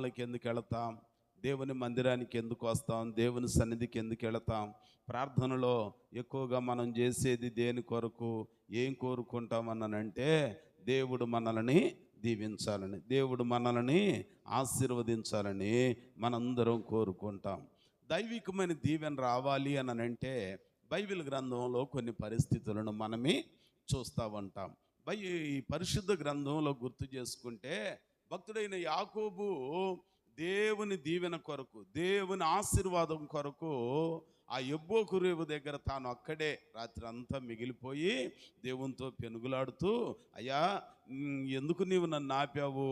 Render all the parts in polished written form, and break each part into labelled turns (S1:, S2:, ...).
S1: ఆరాధనలకు ఎందుకు వెళతాం? దేవుని మందిరానికి ఎందుకు వస్తాం? దేవుని సన్నిధికి ఎందుకు వెళతాం? ప్రార్థనలో ఎక్కువగా మనం చేసేది దేని కొరకు, ఏం కోరుకుంటామన్నానంటే దేవుడు మనల్ని దీవించాలని, దేవుడు మనల్ని ఆశీర్వదించాలని మనందరం కోరుకుంటాం. దైవికమైన దీవెన రావాలి అని అంటే బైబిల్ గ్రంథంలో కొన్ని పరిస్థితులను మనమే చూస్తూ ఉంటాం. ఈ పరిశుద్ధ గ్రంథంలో గుర్తు చేసుకుంటే భక్తుడైన యాకోబు దేవుని దీవెన కొరకు, దేవుని ఆశీర్వాదం కొరకు ఆ యబ్బోకు రేవు దగ్గర తాను అక్కడే రాత్రి అంతా మిగిలిపోయి దేవునితో పెనుగులాడుతూ, అయ్యా ఎందుకు నీవు నన్ను ఆపావు,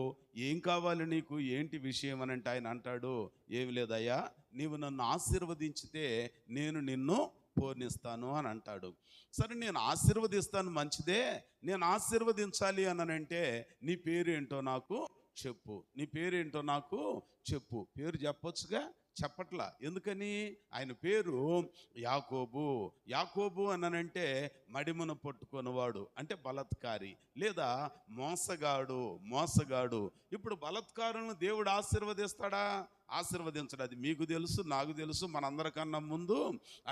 S1: ఏం కావాలి నీకు, ఏంటి విషయం అని అంటే ఆయన అంటాడు, ఏమి లేదయ్యా, నీవు నన్ను ఆశీర్వదించితే నేను నిన్ను పూర్ణిస్తాను అని అంటాడు. సరే, నేను ఆశీర్వదిస్తాను, మంచిదే. నేను ఆశీర్వదించాలి అని అంటే నీ పేరేంటో నాకు చెప్పు, నీ పేరేంటో నాకు చెప్పు. పేరు చెప్పొచ్చుగా, చెప్పట్లా. ఎందుకని? ఆయన పేరు యాకోబు. యాకోబు అనంటే మడిమను పట్టుకునేవాడు, అంటే బలత్కారి లేదా మోసగాడు. మోసగాడు. ఇప్పుడు బలత్కారులను దేవుడు ఆశీర్వదిస్తాడా? ఆశీర్వదించడు. అది మీకు తెలుసు, నాకు తెలుసు, మనందరికన్నా ముందు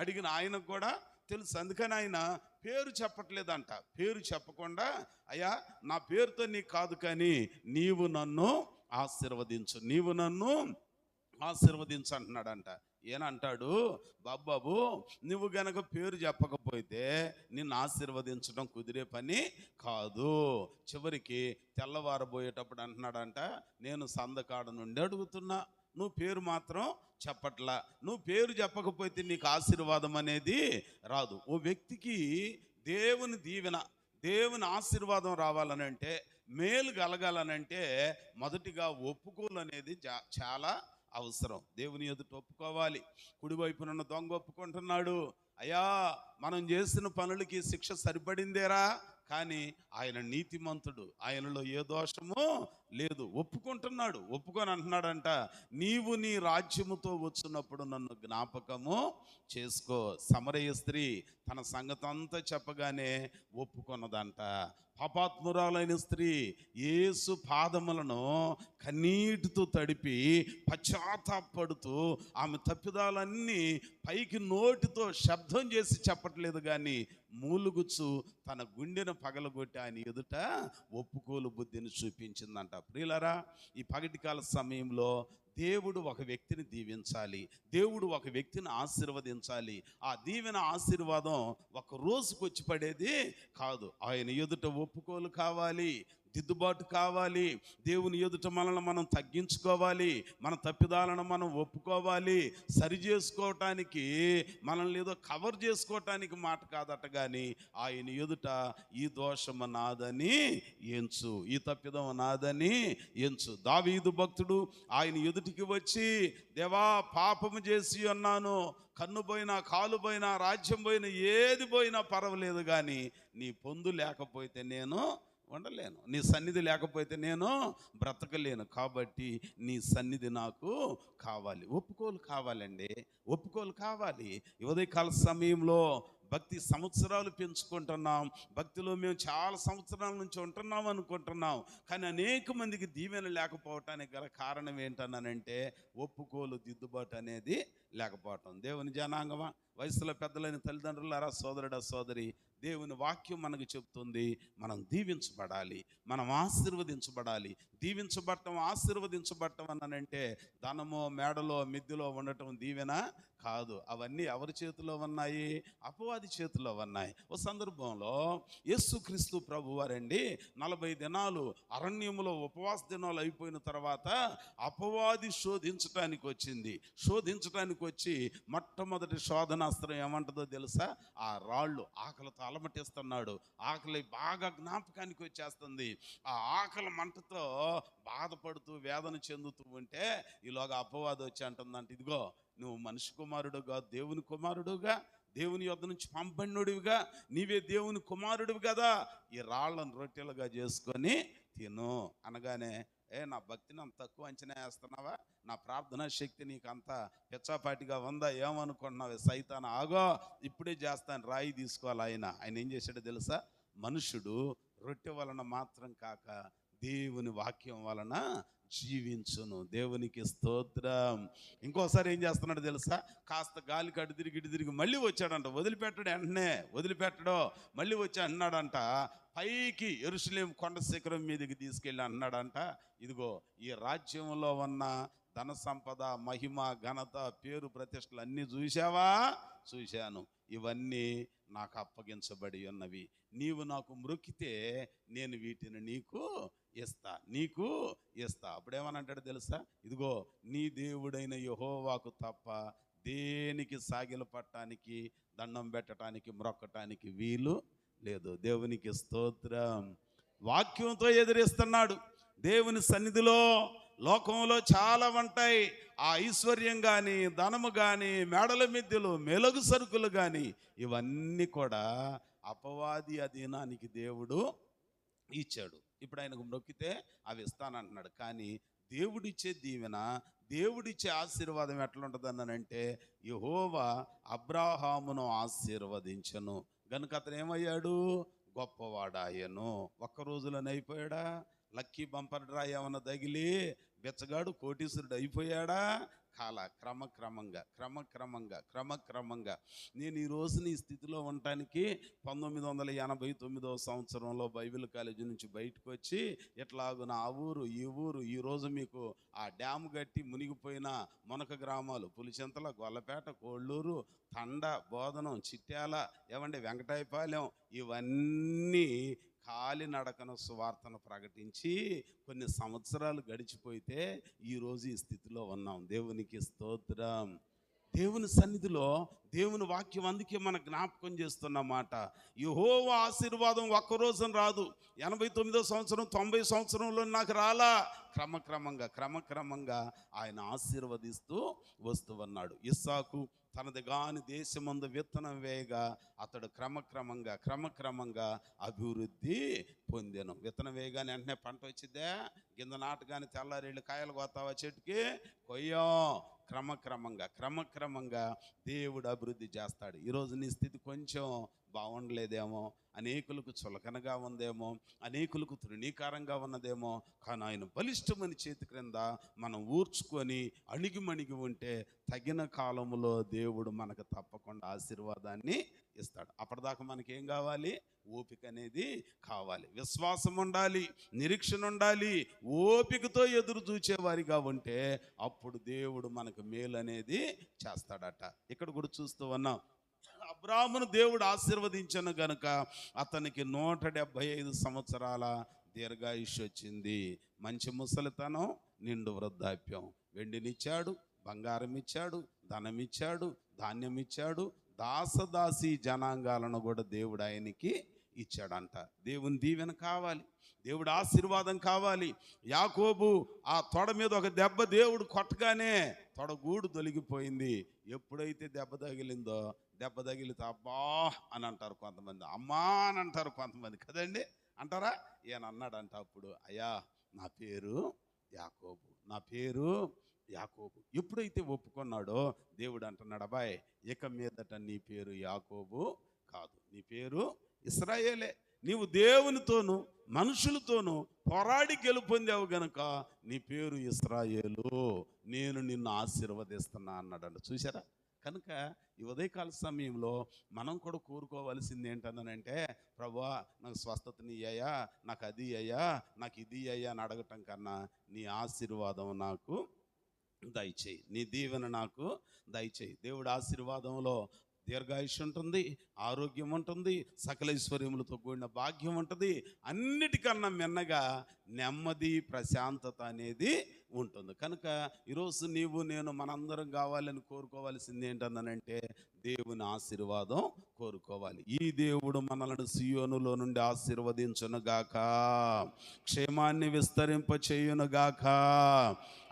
S1: అడిగిన ఆయనకు కూడా తెలుసు. అందుకని ఆయన పేరు చెప్పట్లేదంట. పేరు చెప్పకుండా, అయ్యా నా పేరుతో నీకు కాదు, కానీ నీవు నన్ను ఆశీర్వదించు, నీవు నన్ను ఆశీర్వదించు అంటున్నాడంట. ఏనంటాడు, బాబాబు నువ్వు గనక పేరు చెప్పకపోతే నిన్ను ఆశీర్వదించడం కుదిరే పని కాదు. చివరికి తెల్లవారబోయేటప్పుడు అంటున్నాడంట, నేను సందకాడ నుండి అడుగుతున్నా, నువ్వు పేరు మాత్రం చెప్పట్లా. నువ్వు పేరు చెప్పకపోతే నీకు ఆశీర్వాదం అనేది రాదు. ఓ వ్యక్తికి దేవుని దీవెన, దేవుని ఆశీర్వాదం రావాలనంటే, మేలు కలగాలనంటే మొదటిగా ఒప్పుకోలు అనేది చాలా అవసరం. దేవుని ఎదుట ఒప్పుకోవాలి. కుడివైపునున్న దొంగ ఒప్పుకుంటున్నాడు, అయ్యా మనం చేసిన పనులకి శిక్ష సరిపడిందేరా, కానీ ఆయన నీతిమంతుడు, ఆయనలో ఏ దోషము లేదు. ఒప్పుకుంటున్నాడు. ఒప్పుకొని అంటున్నాడంట, నీవు నీ రాజ్యముతో వచ్చినప్పుడు నన్ను జ్ఞాపకము చేసుకో. సమరయ స్త్రీ తన సంగతంతా చెప్పగానే ఒప్పుకొన్నదంట. పాపాత్మురాలైన స్త్రీ యేసు పాదములను కన్నీటితో తడిపి పశ్చాత్తాపడుతూ ఆమె తప్పిదాలన్నీ పైకి నోటితో శబ్దం చేసి చెప్పట్లేదు, కానీ మూలుగుచ్చు తన గుండెను పగలగొట్టి ఆయన ఎదుట ఒప్పుకోలు బుద్ధిని చూపించిందంట. ప్రియులారా, ఈ పగటికాల సమయంలో దేవుడు ఒక వ్యక్తిని దీవించాలి, దేవుడు ఒక వ్యక్తిని ఆశీర్వదించాలి. ఆ దీవెన ఆశీర్వాదం ఒక రోజుకు వచ్చి పడేది కాదు. ఆయన ఎదుట ఒప్పుకోలు కావాలి, దిద్దుబాటు కావాలి. దేవుని ఎదుట మనల్ని మనం తగ్గించుకోవాలి, మన తప్పిదాలను మనం ఒప్పుకోవాలి. సరి చేసుకోవటానికి, మనల్ని ఏదో కవర్ చేసుకోవటానికి మాట కాదట, కానీ ఆయన ఎదుట ఈ దోషము నాదని ఎంచు, ఈ తప్పిదం నాదని ఎంచు. దావీదు భక్తుడు ఆయన ఎదుటికి వచ్చి, దేవా పాపము చేసి ఉన్నాను, కన్ను పోయినా, కాలు పోయినా, రాజ్యం పోయినా, ఏది పోయినా పర్వాలేదు, కానీ నీ పొందు లేకపోతే నేను ఉండలేను, నీ సన్నిధి లేకపోతే నేను బ్రతకలేను, కాబట్టి నీ సన్నిధి నాకు కావాలి. ఒప్పుకోలు కావాలండి, ఒప్పుకోలు కావాలి. ఉదయకాల సమయంలో భక్తి సంవత్సరాలు పెంచుకుంటున్నాం, భక్తిలో మేము చాలా సంవత్సరాల నుంచి ఉంటున్నాం అనుకుంటున్నాం, కానీ అనేక మందికి దీవెన లేకపోవటానికి గల కారణం ఏంటన్నానంటే ఒప్పుకోలు, దిద్దుబాటు అనేది లేకపోవటం. దేవుని జనాంగమా, వయసులో పెద్దలైన తల్లిదండ్రులారా, సోదరుడా సోదరి, దేవుని వాక్యం మనకు చెప్తుంది, మనం దీవించబడాలి, మనం ఆశీర్వదించబడాలి. దీవించబడటం, ఆశీర్వదించబడటం అనంటే ధనమో, మేడలో, మిద్దిలో ఉండటం దీవెన కాదు. అవన్నీ ఎవరి చేతిలో ఉన్నాయి? అపవాది చేతిలో ఉన్నాయి. ఓ సందర్భంలో యేసుక్రీస్తు ప్రభు వారండి 40 దినాలు అరణ్యములో ఉపవాస దినాలు అయిపోయిన తర్వాత అపవాది శోధించటానికి వచ్చింది. శోధించటానికి వచ్చి మొట్టమొదటి శోధనాస్త్రం ఏమంటుందో తెలుసా? ఆ రాళ్ళు ఆకలితో అలమటిస్తున్నాడు. ఆకలి బాగా జ్ఞాపకానికి వచ్చేస్తుంది. ఆ ఆకలి మంటతో బాధపడుతూ వేదన చెందుతూ ఉంటే ఈలోగా అపవాది వచ్చి అంటుందంట, ఇదిగో నువ్వు మనిషి కుమారుడుగా, దేవుని కుమారుడుగా, దేవుని యొద్ద నుంచి పంపబడినోడివిగా, నీవే దేవుని కుమారుడివి కదా, ఈ రాళ్ళను రొట్టెలుగా చేసుకొని తిను అనగానే, నా భక్తిని అంత తక్కువ అంచనా వేస్తున్నావా? నా ప్రార్థనా శక్తి నీకు అంత పిచ్చాపాటిగా ఉందా? ఏమనుకుంటున్నావే సైతాన్? ఆగో, ఇప్పుడే చేస్తాను, రాయి తీసుకోవాలి. ఆయన ఏం చేశాడో తెలుసా? మనుషుడు రొట్టె వలన మాత్రం కాక దేవుని వాక్యం వలన జీవించును. దేవునికి స్తోత్రం. ఇంకోసారి ఏం చేస్తున్నాడు తెలుసా? కాస్త గాలికి అటు తిరిగి ఇటు తిరిగి మళ్ళీ వచ్చాడంట. వదిలిపెట్టడు, వెంటనే వదిలిపెట్టడో, మళ్ళీ వచ్చి అన్నాడంట, పైకి యెరూషలేము కొండ శిఖరం మీదకి తీసుకెళ్ళి అన్నాడంట, ఇదిగో ఈ రాజ్యంలో ఉన్న ధన సంపద, మహిమ, ఘనత, పేరు, ప్రతిష్టలు అన్నీ చూశావా? చూశాను. ఇవన్నీ నాకు అప్పగించబడి ఉన్నవి. నీవు నాకు మ్రొక్కితే నేను వీటిని నీకు ఇస్తా. అప్పుడేమనంటాడు తెలుసా? ఇదిగో నీ దేవుడైన యెహోవాకు తప్ప దేనికి సాగిల పట్టడానికి, దండం పెట్టడానికి, మ్రొక్కటానికి వీలు లేదు. దేవునికి స్తోత్రం. వాక్యంతో ఎదిరిస్తున్నాడు. దేవుని సన్నిధిలో లోకంలో చాలా ఉంటాయి. ఆ ఐశ్వర్యం కానీ, ధనము కానీ, మేడల మిద్దెలు, మెలుగు సరుకులు కానీ, ఇవన్నీ కూడా అపవాది అధీనానికి దేవుడు ఇచ్చాడు. ఇప్పుడు ఆయనకు మొక్కితే అవి ఇస్తానంటున్నాడు. కానీ దేవుడిచ్చే దీవెన, దేవుడిచ్చే ఆశీర్వాదం ఎట్లుంటుంది అన్నానంటే, యెహోవా అబ్రాహామును ఆశీర్వదించను గనుక అతను ఏమయ్యాడు? గొప్పవాడాయను. ఒక్క రోజులోనే అయిపోయాడా? లక్కీ బంపర్ డ్రా ఏమన్నా తగిలి బెచ్చగాడు కోటీశ్వరుడు అయిపోయాడా? కాల క్రమక్రమంగా నేను ఈ రోజు నీ స్థితిలో ఉండటానికి 1989 సంవత్సరంలో బైబిల్ కాలేజీ నుంచి బయటకు వచ్చి ఇట్లాగున ఆ ఊరు ఈ ఊరు, ఈరోజు మీకు ఆ డ్యామ్ కట్టి మునిగిపోయిన మునక గ్రామాలు పులిచింతల, గొల్లపేట, కోళ్ళూరు, తండ, బోధనం, చిట్యాల, ఏమంటే వెంకటాయపాలెం, ఇవన్నీ కాలినడకన సువార్తను ప్రకటించి కొన్ని సంవత్సరాలు గడిచిపోతే ఈరోజు ఈ స్థితిలో ఉన్నాం. దేవునికి స్తోత్రం. దేవుని సన్నిధిలో దేవుని వాక్యం అందుకే మన జ్ఞాపకం చేస్తున్నమాట. యెహోవా ఆశీర్వాదం ఒక్కరోజున రాదు. 89వ సంవత్సరం 90 సంవత్సరంలో నాకు రాలా. క్రమక్రమంగా ఆయన ఆశీర్వదిస్తూ వస్తూ ఉన్నాడు. ఇస్సాకు తనది గాని దేశమందు విత్తనం వేయగా అతడు క్రమక్రమంగా అభివృద్ధి పొందెను. విత్తనం వేయగానే వెంటనే పంట వచ్చిద్దా? గింజ నాటగానే తెల్లారేళ్ళు కాయలు కోతావా చెట్టుకి? కొయ్యం. క్రమక్రమంగా దేవుడు అభివృద్ధి చేస్తాడు. ఈరోజు నీ స్థితి కొంచెం బాగుండలేదేమో, అనేకులకు చులకనగా ఉందేమో, అనేకులకు తృణీకారంగా ఉన్నదేమో, కానీ ఆయన బలిష్టమని చేతి క్రింద మనం ఊర్చుకొని అణిగిమణిగి ఉంటే తగిన కాలంలో దేవుడు మనకు తప్పకుండా ఆశీర్వాదాన్ని ఇస్తాడు. అప్పటిదాకా మనకేం కావాలి? ఓపిక అనేది కావాలి, విశ్వాసం ఉండాలి, నిరీక్షణ ఉండాలి. ఓపికతో ఎదురు చూచేవారిగా ఉంటే అప్పుడు దేవుడు మనకు మేలు అనేది చేస్తాడట. ఇక్కడ కూడా చూస్తూ ఉన్నాం, అబ్రాహామును దేవుడు ఆశీర్వదించను గనుక అతనికి 175 సంవత్సరాల దీర్ఘాయుష్షు వచ్చింది. మంచి ముసలితనం, నిండు వృద్ధాప్యం. వెండినిచ్చాడు, బంగారం ఇచ్చాడు, ధనం ఇచ్చాడు, ధాన్యం ఇచ్చాడు, దాసదాసి జనాంగాలను కూడా దేవుడు ఆయనకి ఇచ్చాడంట. దేవుని దీవెన కావాలి, దేవుడు ఆశీర్వాదం కావాలి. యాకోబు ఆ తొడ మీద ఒక దెబ్బ దేవుడు కొట్టగానే తొడగూడు తొలగిపోయింది. ఎప్పుడైతే దెబ్బ తగిలిందో, దెబ్బ తగిలితే అబ్బా అని అంటారు కొంతమంది, అమ్మా అని అంటారు కొంతమంది, కదండి, అంటారా? ఈయన అన్నాడంట అప్పుడు, అయ్యా నా పేరు యాకోబు. ఎప్పుడైతే ఒప్పుకున్నాడో దేవుడు అంటున్నాడు, అబ్బాయి ఇక మీదట నీ పేరు యాకోబు కాదు, నీ పేరు ఇశ్రాయేలే. నీవు దేవునితోనూ మనుషులతోనూ పోరాడి గెలుపొందావు గనుక నీ పేరు ఇశ్రాయేలు, నేను నిన్ను ఆశీర్వదిస్తున్నా అన్నాడంట. చూసారా? కనుక ఈ ఉదయకాల సమయంలో మనం కూడా కోరుకోవాల్సింది ఏంటన్నానంటే, ప్రభువా నాకు స్వస్థతని అయ్యా, నాకు అది అయ్యా, నాకు ఇది అయ్యా అని అడగటం కన్నా నీ ఆశీర్వాదం నాకు దయచేయి, నీ దీవెన నాకు దయచేయి. దేవుడి ఆశీర్వాదంలో దీర్ఘాయుష్షు ఉంటుంది, ఆరోగ్యం ఉంటుంది, సకల ఐశ్వర్యములతో కూడిన భాగ్యం ఉంటుంది, అన్నిటికన్నా మిన్నగా నెమ్మది, ప్రశాంతత అనేది ఉంటుంది. కనుక ఈరోజు నీవు నేను మనందరం కావాలని కోరుకోవాల్సింది ఏంటన్నానంటే, దేవుని ఆశీర్వాదం కోరుకోవాలి. ఈ దేవుడు మనలను సియోనులో నుండి ఆశీర్వదించునుగాక, క్షేమాన్ని విస్తరింప చేయునుగాక.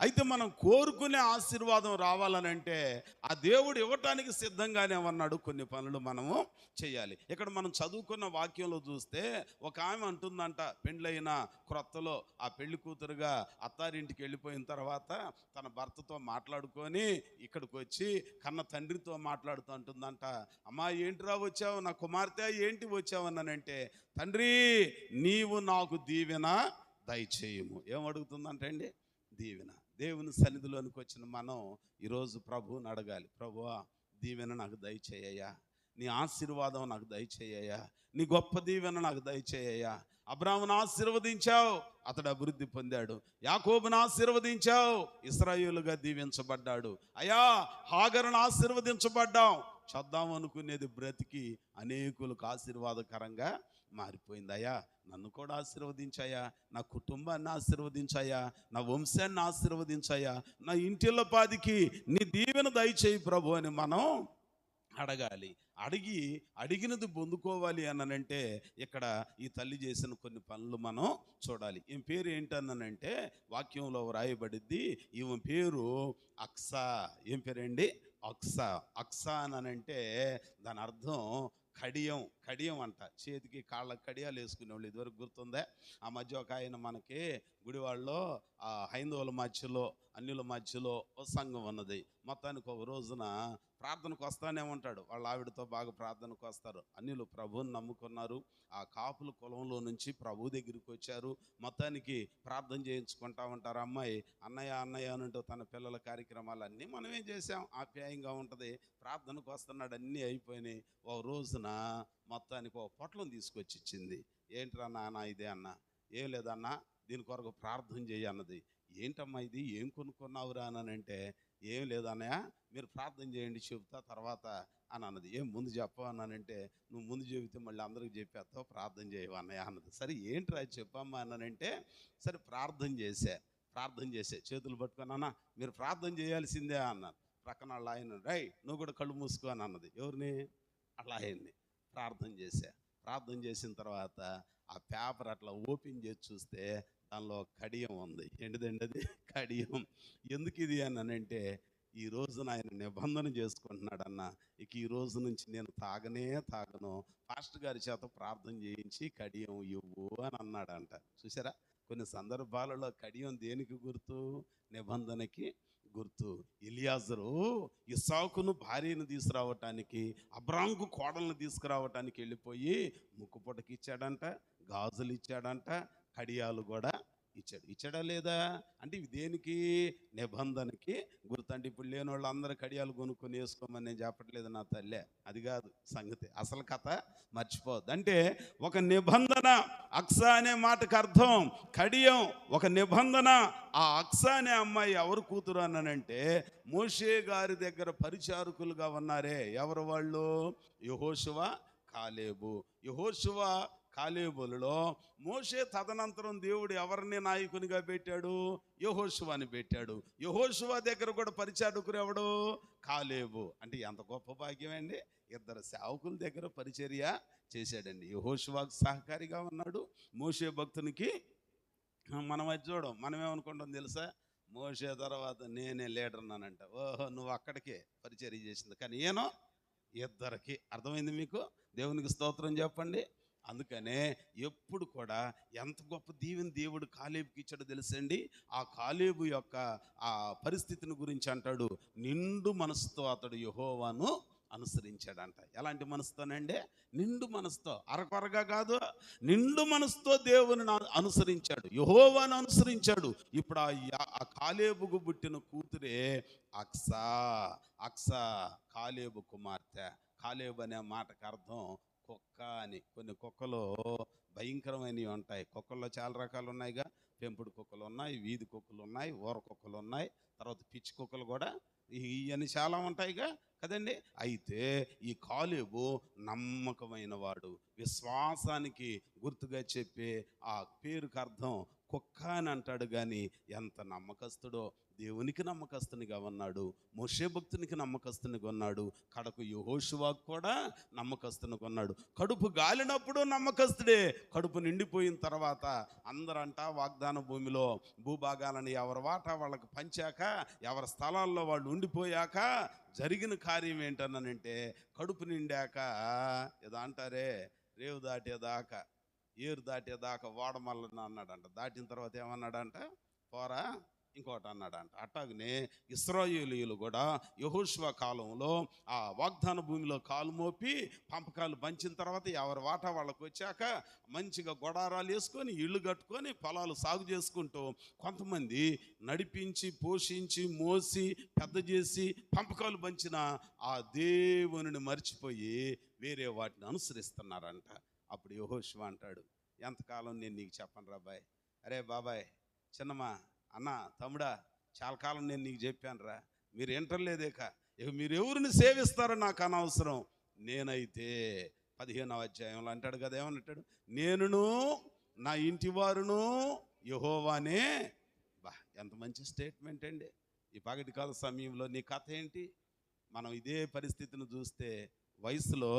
S1: అయితే మనం కోరుకునే ఆశీర్వాదం రావాలనంటే ఆ దేవుడు ఇవ్వటానికి సిద్ధంగానే ఉన్నాడు. కొన్ని పనులు మనము చేయాలి. ఇక్కడ మనం చదువుకున్న వాక్యంలో చూస్తే ఒక ఆమె అంటుందంట, పెండ్లైన క్రొత్తలో ఆ పెళ్లి కూతురుగా అత్తారింటికి వెళ్ళిపోయిన తర్వాత తన భర్తతో మాట్లాడుకొని ఇక్కడికి వచ్చి కన్న తండ్రితో మాట్లాడుతూ అంటుందంట, అమ్మా ఏంటిరా వచ్చావు, నా కుమార్తె ఏంటి వచ్చావు అన్నానంటే, తండ్రి నీవు నాకు దీవెన దయచేయము. ఏం అడుగుతుందంటే అండి, దీవెన. దేవుని సన్నిధిలోనికి వచ్చిన మనం ఈరోజు ప్రభువుని అడగాలి. ప్రభువా, దీవెన నాకు దయచేయ్యా, నీ ఆశీర్వాదం నాకు దయచేయ్యా, నీ గొప్ప దీవెన నాకు దయచేయ్యా. అబ్రాహామును ఆశీర్వదించావు, అతడు అభివృద్ధి పొందాడు. యాకోబును ఆశీర్వదించావు, ఇశ్రాయేలుగా దీవించబడ్డాడు. అయ్యా, హాగరును ఆశీర్వదించబడ్డాం, చద్దాం అనుకునేది బ్రతికి అనేకులకు ఆశీర్వాదకరంగా మారిపోయింది. అయ్యా, నన్ను కూడా ఆశీర్వదించాయా, నా కుటుంబాన్ని ఆశీర్వదించాయా, నా వంశాన్ని ఆశీర్వదించాయా, నా ఇంటిలో పాదికి నీ దీవెన దయచేయి ప్రభు అని మనం అడగాలి. అడిగినది పొందుకోవాలి అనంటే ఇక్కడ ఈ తల్లి చేసిన కొన్ని పనులు మనం చూడాలి. ఈమె పేరు ఏంటన్నానంటే వాక్యంలో వ్రాయబడిద్ది, ఈమె పేరు అక్సా. ఏం పేరండి? అక్సా. అక్సా అనంటే దాని అర్థం కడియం అంట. చేతికి కాళ్ళకి కడియాలు వేసుకునేవాళ్ళు, ఇదివరకు గుర్తుందా? ఆ మధ్య ఒక ఆయన మనకి గుడివాళ్ళలో ఆ హైందవుల మధ్యలో అన్యుల మధ్యలో ఓ సంఘం ఉన్నది. మొత్తానికి ఒక రోజున ప్రార్థనకు వస్తానే ఉంటాడు. వాళ్ళ ఆవిడతో బాగా ప్రార్థనకు వస్తారు. అన్యులు ప్రభువుని నమ్ముకున్నారు. ఆ కాపుల కులంలో నుంచి ప్రభు దగ్గరికి వచ్చారు. మొత్తానికి ప్రార్థన చేయించుకుంటా ఉంటారు. అమ్మాయి అన్నయ్య అన్నయ్య అంటూ తన పిల్లల కార్యక్రమాలన్నీ మనమే చేసాం, ఆప్యాయంగా ఉంటుంది. ప్రార్థనకు వస్తున్నాడు, అన్నీ అయిపోయినాయి. ఓ రోజున మొత్తానికి ఒక పొట్లం తీసుకొచ్చి ఇచ్చింది. ఏంట్రా నాన్న ఇదే అన్న? ఏం లేదన్నా, దీని కొరకు ప్రార్థన చేయి అన్నది. ఏంటమ్మా ఇది, ఏం కొనుక్కున్నావురా అనంటే, ఏం లేదన్నయ్య, మీరు ప్రార్థన చేయండి, చెబుతా తర్వాత అని అన్నది. ఏం ముందు చెప్పవు అన్నానంటే, నువ్వు ముందు చెబితే మళ్ళీ అందరికి చెప్పేస్తావు, ప్రార్థన చేయవు అన్నయ్య అన్నది. సరే ఏంట్రా చెప్పమ్మా అన్నానంటే, సరే ప్రార్థన చేసే చేతులు పట్టుకున్నానా, మీరు ప్రార్థన చేయాల్సిందే అన్నాను. ప్రక్కన వాళ్ళ ఆయన, రై నువ్వు కూడా కళ్ళు మూసుకో అని అన్నది. ఎవరిని? అట్లా ఆయన్ని. ప్రార్థన చేసిన తర్వాత ఆ పేపర్ అట్లా ఓపెన్ చేసి చూస్తే దానిలో కడియం ఉంది. ఏంటిదండి అది? కడియం. ఎందుకు ఇది అని అంటే, ఈ రోజున ఆయన నిబంధన చేసుకుంటున్నాడన్న, ఇక ఈ రోజు నుంచి నేను తాగను, పాస్టర్ గారి చేత ప్రార్థన చేయించి కడియం ఇవ్వు అని అన్నాడంట. చూసారా, కొన్ని సందర్భాలలో కడియం దేనికి గుర్తు? నిబంధనకి గుర్తు. ఎలియాజరు ఇస్సాకును భార్యను తీసుకురావటానికి, అబ్రాముకు కోడలను తీసుకురావటానికి వెళ్ళిపోయి ముక్కుపుటకి ఇచ్చాడంట, గాజులు ఇచ్చాడంట, కడియాలు కూడా ఇచ్చాడా లేదా అంటే ఇవి దేనికి? నిబంధనకి గుర్తు. అంటే ఇప్పుడు లేని వాళ్ళు అందరూ కడియాలు కొనుక్కొని వేసుకోమని నేను చెప్పట్లేదు నా తల్లే, అది కాదు సంగతి. అసలు కథ మర్చిపోద్దు. అంటే ఒక నిబంధన, అక్సా అనే మాటకు అర్థం కడియం, ఒక నిబంధన. ఆ అక్సా అనే అమ్మాయి ఎవరు కూతురు అన్నానంటే, మోషే గారి దగ్గర పరిచారకులుగా ఉన్నారే, ఎవరు వాళ్ళు? యెహోషువ, కాలేబు. యెహోషువ కాలేబులలో మోషే తదనంతరం దేవుడు ఎవరిని నాయకునిగా పెట్టాడు? యెహోషువని పెట్టాడు. యెహోషువ దగ్గర కూడా పరిచారకుడు ఎవడు? కాలేబు. అంటే ఎంత గొప్ప భాగ్యం అండి! ఇద్దరు సేవకుల దగ్గర పరిచర్య చేశాడండి. యెహోషువకు సహకారిగా ఉన్నాడు, మోషే భక్తునికి. మనం అది చూడం, మనమేమనుకుంటాం తెలుసా? మోషే తర్వాత నేనే లీడర్ అన్నానంట. ఓహో, నువ్వు అక్కడికే పరిచర్య చేసింది. కానీ ఏనో ఇద్దరికి. అర్థమైంది మీకు? దేవునికి స్తోత్రం చెప్పండి. అందుకనే ఎప్పుడు కూడా ఎంత గొప్ప దేవుడు కాలేబుకి ఇచ్చాడో తెలుసండి. ఆ కాలేబు యొక్క ఆ పరిస్థితిని గురించి అంటాడు, నిండు మనసుతో అతడు యెహోవాను అనుసరించాడంట. ఎలాంటి మనసుతోనండి? నిండు మనసుతో, అరకొరగా కాదు, నిండు మనసుతో దేవుని అనుసరించాడు, యెహోవాను అనుసరించాడు. ఇప్పుడు ఆ కాలేబుకు పుట్టిన కూతురే అక్సా కాలేబు కుమార్తె. కాలేబు అనే మాటకు అర్థం కుక్క అని. కొన్ని కుక్కలు భయంకరమైనవి ఉంటాయి. కుక్కల్లో చాలా రకాలు ఉన్నాయిగా. పెంపుడు కుక్కలు ఉన్నాయి, వీధి కుక్కలు ఉన్నాయి, ఊర కుక్కలు ఉన్నాయి, తర్వాత పిచ్చి కుక్కలు కూడా, ఇవన్నీ చాలా ఉంటాయిగా కదండి. అయితే ఈ కాలేబు నమ్మకమైన వాడు, విశ్వాసానికి గుర్తుగా చెప్పే ఆ పేరుకు అర్థం కుక్క అని అంటాడు. కానీ ఎంత నమ్మకస్తుడో! దేవునికి నమ్మకస్తునిగా ఉన్నాడు, మోషే భక్తునికి నమ్మకస్తునిగా ఉన్నాడు, కడకు యెహోషువకు కూడా నమ్మకస్తునిగా ఉన్నాడు. కడుపు గాలినప్పుడు నమ్మకస్తుడే, కడుపు నిండిపోయిన తర్వాత అందరంట వాగ్దాన భూమిలో భూభాగాలను ఎవరి వాటా వాళ్ళకి పంచాక, ఎవరి స్థలాల్లో వాళ్ళు ఉండిపోయాక జరిగిన కార్యం ఏంటన్నానంటే, కడుపు నిండాక ఏదో అంటారే, రేవు దాటేదాకా, ఏరు దాటేదాకా వాడమల్లన అన్నాడంట. దాటిన తర్వాత ఏమన్నాడంట? పోరా, ఇంకోటి అన్నాడంట. అట్లాగనే ఇశ్రాయేలీయులు కూడా యెహోషువ కాలంలో ఆ వాగ్దాన భూమిలో కాలు మోపి పంపకాలు పంచిన తర్వాత ఎవరి వాటా వాళ్ళకు వచ్చాక మంచిగా గొడారాలు వేసుకొని ఇళ్ళు కట్టుకొని పొలాలు సాగు చేసుకుంటూ కొంతమంది నడిపించి పోషించి మోసి పెద్ద చేసి పంపకాలు పంచిన ఆ దేవునిని మర్చిపోయి వేరే వాటిని అనుసరిస్తున్నారంట. అప్పుడు యెహోషువ అంటాడు, ఎంతకాలం నేను నీకు చెప్పను రాబాయ్, అరే బాబాయ్, చిన్నమ్మా, అన్న, తమ్ముడా, చాలా కాలం నేను నీకు చెప్పాను రా, మీరు వింటలేదేక, ఇక మీరు ఎవరిని సేవిస్తారో నాకు అనవసరం, నేనైతే 15వ అధ్యాయంలో అంటాడు కదా, ఏమనంటాడు, నేనును నా ఇంటి వారును యెహోవానే. బా, ఎంత మంచి స్టేట్మెంట్ అండి. ఈ పగటికాల సమయంలో నీ కథ ఏంటి? మనం ఇదే పరిస్థితిని చూస్తే వయసులో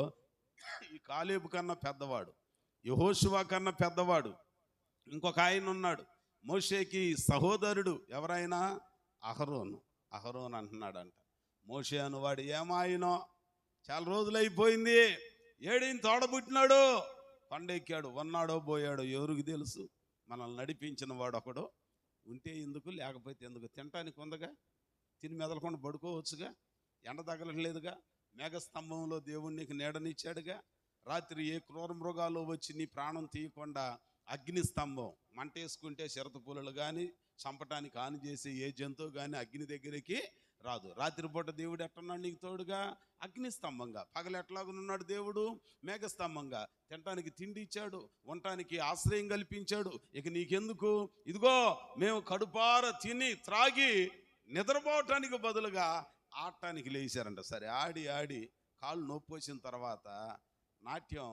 S1: ఈ కాలేబు కన్నా పెద్దవాడు, యెహోషువ కన్నా పెద్దవాడు ఇంకొక ఆయన ఉన్నాడు, మోషేకి సహోదరుడు, ఎవరైనా అహరోను అంటున్నాడంట. మోషే అనువాడు ఏమాయనో, చాలా రోజులు అయిపోయింది, ఏడిని తోడబుట్టినాడు, కొండెక్కాడు, ఉన్నాడో పోయాడో ఎవరికి తెలుసు. మనల్ని నడిపించిన వాడు ఒకడు ఉంటే ఎందుకు, లేకపోతే ఎందుకు, తినటానికి ఉందగా, తిని మెదలకుండా పడుకోవచ్చుగా, ఎండ తగలట్లేదుగా, మేఘస్తంభంలో దేవుడు నీకు నీడనిచ్చాడుగా, రాత్రి ఏ క్రూర మృగాలు వచ్చి నీ ప్రాణం తీయకుండా అగ్ని స్తంభం, మంట వేసుకుంటే చిరత పులులు కానీ చంపటానికి ఆని చేసే ఏ జంతువు కానీ అగ్ని దగ్గరికి రాదు. రాత్రిపూట దేవుడు ఎట్టున్నాడు నీకు తోడుగా, అగ్ని స్తంభంగా. పగలు ఎట్లాగున్నాడు దేవుడు, మేఘస్తంభంగా. తినటానికి తిండి ఇచ్చాడు, ఉండటానికి ఆశ్రయం కల్పించాడు. ఇక నీకెందుకు, ఇదిగో మేము కడుపార తిని త్రాగి నిద్రపోవటానికి బదులుగా ఆడటానికి లేచారంట. సరే, ఆడి ఆడి కాళ్ళు నొప్పి వచ్చిన తర్వాత, నాట్యం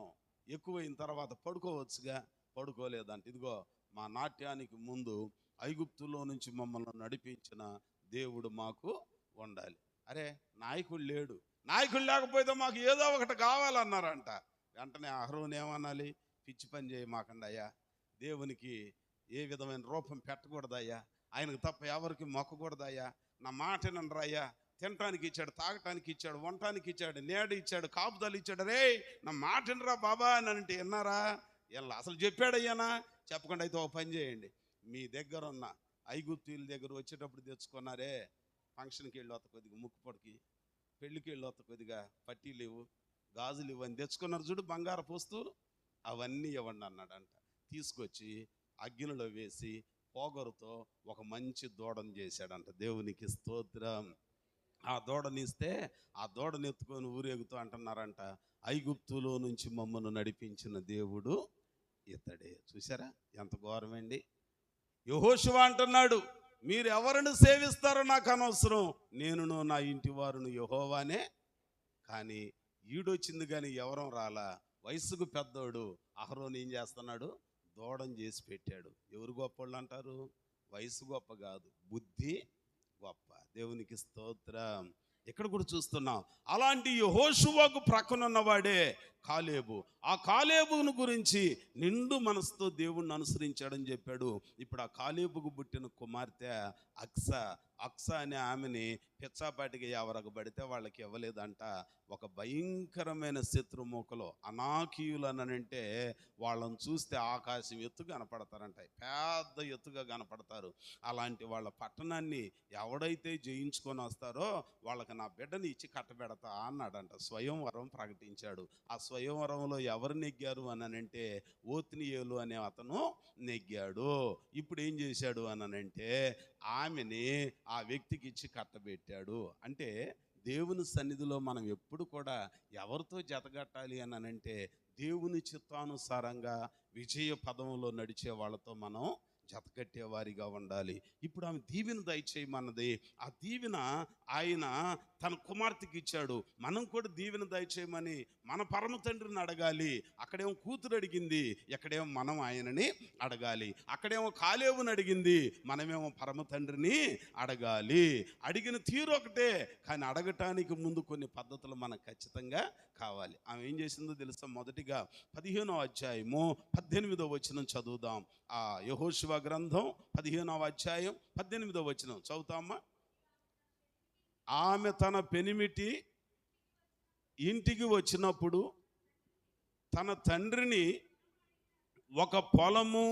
S1: ఎక్కువైన తర్వాత పడుకోవచ్చుగా, పడుకోలేదంట. ఇదిగో మా నాట్యానికి ముందు ఐగుప్తులో నుంచి మమ్మల్ని నడిపించిన దేవుడు మాకు ఉండాలి. అరే, నాయకుడు లేడు, నాయకుడు లేకపోతే మాకు ఏదో ఒకటి కావాలన్నారంట. వెంటనే అహరోను ఏమనాలి, పిచ్చి పని చేయమాకండి అయ్యా, దేవునికి ఏ విధమైన రూపం పెట్టకూడదయ్యా, ఆయనకు తప్ప ఎవరికి మొక్కకూడదయ్యా, నా మాట వినండిరయ్యా, తినటానికి ఇచ్చాడు, తాగటానికి ఇచ్చాడు, వంటానికి ఇచ్చాడు, నీడ ఇచ్చాడు, కాపుదలు ఇచ్చాడు, రే నా మాట వినరా బాబా అని అంటే విన్నారా? ఇలా అసలు చెప్పాడయ్యానా? చెప్పకుండా అయితే ఒక పని చేయండి, మీ దగ్గర ఉన్న ఐగుప్తీయుల దగ్గర వచ్చేటప్పుడు తెచ్చుకున్నారే, ఫంక్షన్కి వెళ్ళి వత్త కొద్దిగా, ముక్కు పొడికి పెళ్ళికి వెళ్ళి వత్త కొద్దిగా పట్టీలు ఇవ్వు, గాజులు ఇవ్వని తెచ్చుకున్నారు చూడు, బంగారపు వస్తువులు, అవన్నీ ఇవ్వండి అన్నాడంట. తీసుకొచ్చి అగ్నిలో వేసి పోగరుతో ఒక మంచి దూడను చేశాడంట. దేవునికి స్తోత్రం. ఆ దూడనిస్తే ఆ దూడని ఎత్తుకొని ఊరేగుతూ అంటున్నారంట, ఐగుప్తులో నుంచి మమ్మల్ని నడిపించిన దేవుడు ఇతడే. చూసారా ఎంత ఘోరమండి. యెహోషువ అంటున్నాడు, మీరు ఎవరిని సేవిస్తారో నాకు అనవసరం, నేనును నా ఇంటి వారును యెహోవానే. కానీ ఈడొచ్చింది కానీ ఎవరం రాలా. వయసుకు పెద్దోడు అహరోను ఏం చేస్తున్నాడు, దూడని చేసి పెట్టాడు. ఎవరు గొప్పోళ్ళు అంటారు? వయసు గొప్ప కాదు, బుద్ధి గొప్ప. దేవునికి స్తోత్రం. ఇక్కడ కూడా చూస్తున్నాం, అలాంటి యెహోషువకు ప్రక్కనున్నవాడే కాలేబు. ఆ కాలేబును గురించి నిండు మనసుతో దేవుణ్ణి అనుసరించాడని చెప్పాడు. ఇప్పుడు ఆ కాలేబుకు పుట్టిన కుమార్తె అక్స అనే ఆమెని పిచ్చాపాటికి ఎవరగబడితే వాళ్ళకి ఇవ్వలేదంట. ఒక భయంకరమైన శత్రుమూకలో అనాకీయులు అనంటే వాళ్ళని చూస్తే ఆకాశం ఎత్తుగా కనపడతారంట, పెద్ద ఎత్తుగా కనపడతారు. అలాంటి వాళ్ళ పట్టణాన్ని ఎవడైతే జయించుకొని వస్తారో వాళ్ళకి నా బిడ్డని ఇచ్చి కట్టబెడతా అన్నాడంట. స్వయంవరం ప్రకటించాడు. ఆ స్వయంవరంలో ఎవరు నెగ్గారు అనంటే ఓత్నియేలు అనే అతను నెగ్గాడు. ఇప్పుడు ఏం చేశాడు అనంటే ఆమెని ఆ వ్యక్తికి ఇచ్చి కట్టబెట్టాడు. అంటే దేవుని సన్నిధిలో మనం ఎప్పుడు కూడా ఎవరితో జతగట్టాలి అనంటే దేవుని చిత్తానుసారంగా విజయ పదంలో నడిచే వాళ్ళతో మనం జతకట్టేవారిగా ఉండాలి. ఇప్పుడు ఆమె దీవెన దయచేయమన్నది, ఆ దీవెన ఆయన తన కుమార్తెకి ఇచ్చాడు. మనం కూడా దీవెన దయచేయమని మన పరమ తండ్రిని అడగాలి. అక్కడేమో కూతురు అడిగింది, ఎక్కడేమో మనం ఆయనని అడగాలి. అక్కడేమో కాలేబుని అడిగింది, మనమేమో పరమ తండ్రిని అడగాలి. అడిగిన తీరు ఒకటే, కానీ అడగటానికి ముందు కొన్ని పద్ధతులు మనకు ఖచ్చితంగా కావాలి. ఆమె ఏం చేసిందో తెలుసా? మొదటిగా 15వ అధ్యాయము 18వ వచనం చదువుదాం. ఆ యెహోషువ గ్రంథం 15వ అధ్యాయం 18వ వచనం చదువుతామా? ఆమె తన పెనిమిటి ఇంటికి వచ్చినప్పుడు తన తండ్రిని ఒక పొలము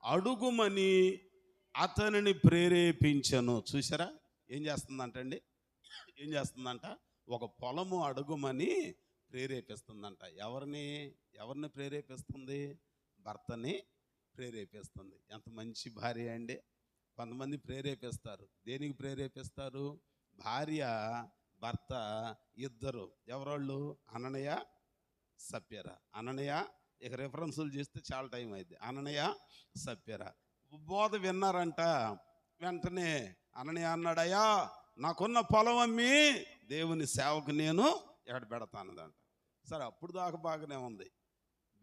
S1: అడుగుమని అతనిని ప్రేరేపించను. చూసారా ఏం చేస్తుందంటండి? ఏం చేస్తుందంట? ఒక పొలము అడుగుమని ప్రేరేపిస్తుందంట. ఎవరిని ప్రేరేపిస్తుంది? భర్తని ప్రేరేపిస్తుంది. ఎంత మంచి భార్య అండి. కొంతమంది ప్రేరేపిస్తారు. దేనికి ప్రేరేపిస్తారు? భార్య భర్త ఇద్దరు. ఎవరోళ్ళు? అననీయ సప్యర. అననీయ, ఇక రిఫరెన్సులు చేస్తే చాలా టైం అయింది. అననీయ సప్యర బోధ విన్నారంట. వెంటనే అననీయ అన్నాడయ్యా, నాకున్న పొలం అమ్మి దేవుని సేవకు నేను ఎక్కడ పెడతానదంట. సరే, అప్పుడు దాకా బాగానే ఉంది.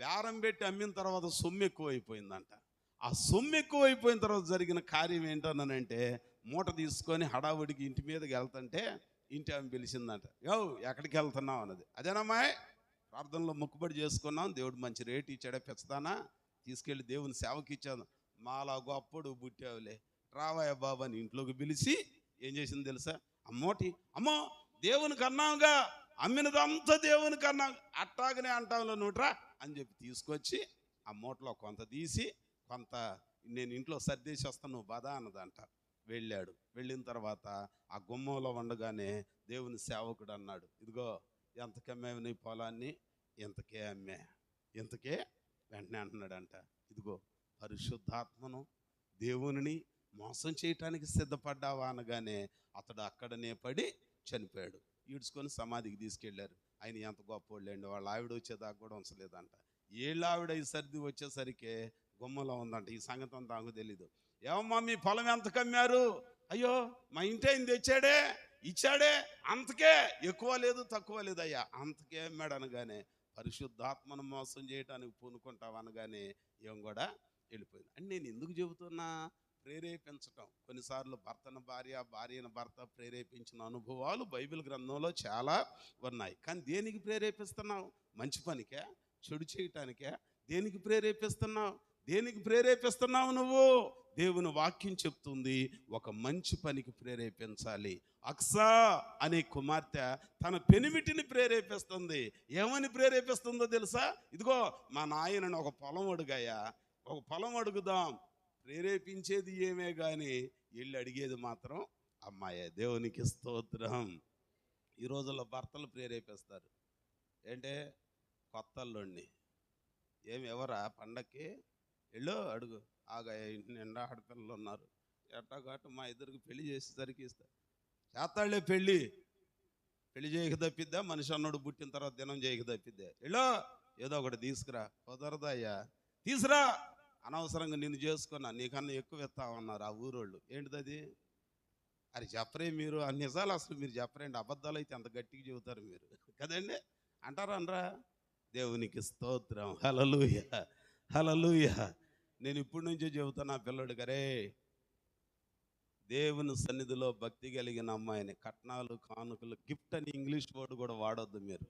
S1: బేరం పెట్టి అమ్మిన తర్వాత సొమ్ము ఎక్కువైపోయిందంట. ఆ సొమ్ము ఎక్కువైపోయిన తర్వాత జరిగిన కార్యం ఏంటన్నానంటే, మూట తీసుకొని హడావుడికి ఇంటి మీదకి వెళ్తుంటే ఇంటి ఆమె పిలిచిందంట. యో, ఎక్కడికి వెళ్తున్నావు అన్నది. అదేనమ్మాయి, ప్రార్థనలో మొక్కుబడి చేసుకున్నాం, దేవుడు మంచి రేటు ఇచ్చాడే, పెంచుతానా, తీసుకెళ్ళి దేవుని సేవకి ఇచ్చాను. మాలా గొప్పడు బుట్టావులే, రావాయ బాబు అని ఇంట్లోకి పిలిచి ఏం చేసింది తెలుసా? అమ్మో దేవునికి అన్నావుగా, అమ్మినదంతా దేవునికి అన్నావు, అట్టాగనే అంటావులో నువ్వుట్రా అని చెప్పి తీసుకొచ్చి ఆ మూటలో కొంత తీసి కొంత నేను ఇంట్లో సర్దేసి వస్తాను, నువ్వు బాధ అన్నదంట. వెళ్ళాడు. వెళ్ళిన తర్వాత ఆ గుమ్మంలో ఉండగానే దేవుని సేవకుడు అన్నాడు, ఇదిగో ఎంతకి అమ్మావు నీ పొలాన్ని? ఎంతకే అమ్మే. ఎంతకే? వెంటనే అంటున్నాడంట, ఇదిగో పరిశుద్ధాత్మను దేవునిని మోసం చేయటానికి సిద్ధపడ్డావా అనగానే అతడు అక్కడనే పడి చనిపోయాడు. ఈడ్చుకొని సమాధికి తీసుకెళ్లారు. ఆయన ఎంత గొప్పోళ్ళండి, వాళ్ళ ఆవిడ వచ్చేదాకా కూడా ఉంచలేదంట. ఏళ్ళ ఆవిడ ఈ సర్ది వచ్చేసరికి గుమ్మలో ఉందంట. ఈ సంగతి అంతా నాకు తెలీదు. ఏమమ్మా మీ పొలం ఎంత కమ్మారు? అయ్యో మా ఇంటి ఆయన తెచ్చాడే, ఇచ్చాడే, అంతకే, ఎక్కువ లేదు తక్కువ లేదు అయ్యా, అంతకే అమ్మాడు అనగానే పరిశుద్ధాత్మను మోసం చేయడానికి పూనుకుంటావు అనగానే ఏం కూడా వెళ్ళిపోయింది. అంటే నేను ఎందుకు చెబుతున్నా? ప్రేరేపించటం. కొన్నిసార్లు భర్తను భార్య, భార్యను భర్త ప్రేరేపించిన అనుభవాలు బైబిల్ గ్రంథంలో చాలా ఉన్నాయి. కానీ దేనికి ప్రేరేపిస్తున్నావు? మంచి పనికే? చెడు చేయటానికే? దేనికి ప్రేరేపిస్తున్నావు? దేనికి ప్రేరేపిస్తున్నావు నువ్వు? దేవుని వాక్యం చెప్తుంది ఒక మంచి పనికి ప్రేరేపించాలి. అక్సా అనే కుమార్తె తన పెనిమిటిని ప్రేరేపిస్తుంది. ఏమని ప్రేరేపిస్తుందో తెలుసా? ఇదిగో మా నాయనని ఒక పొలం అడుగాయా, ఒక పొలం అడుగుదాం. ప్రేరేపించేది ఏమే కానీ వెళ్ళి అడిగేది మాత్రం అమ్మాయే. దేవునికి స్తోత్రం. ఈ రోజుల్లో భర్తలు ప్రేరేపిస్తారు. ఏంటే, కొత్తల్లోండి ఎవరా పండక్కి వెళ్ళు అడుగు, ఆగా ఇంటి నిండా ఆడపిల్లలు ఉన్నారు, ఎట్టాగట్టు మా ఇద్దరికి పెళ్లి చేసేసరికి ఇస్తా చేస్తాళ్లే. పెళ్లి చేయక తప్పిద్దా? మనిషి అన్నోడు పుట్టిన తర్వాత దినం చేయక తప్పిద్దా? వెళ్ళు ఏదో ఒకటి తీసుకురా. కుదరదా అయ్యా? తీసురా. అనవసరంగా నిన్ను చేసుకున్నా, నీకన్నా ఎక్కువ ఇస్తామన్నారు ఆ ఊరోళ్ళు. ఏంటిది? అది చెప్పరే మీరు? ఆ నిజాలు అసలు మీరు చెప్పరేంటి? అబద్ధాలు అయితే అంత గట్టిగా చెబుతారు మీరు కదండి. అంటారా అనరా? దేవునికి స్తోత్రం. హల్లెలూయా, హల్లెలూయా. నేను ఇప్పటి నుంచే చెబుతాను నా పిల్లడు గరే, దేవుని సన్నిధిలో భక్తి కలిగిన అమ్మాయిని కట్నాలు కానుకలు గిఫ్ట్ అని ఇంగ్లీష్ వర్డ్ కూడా వాడొద్దు మీరు.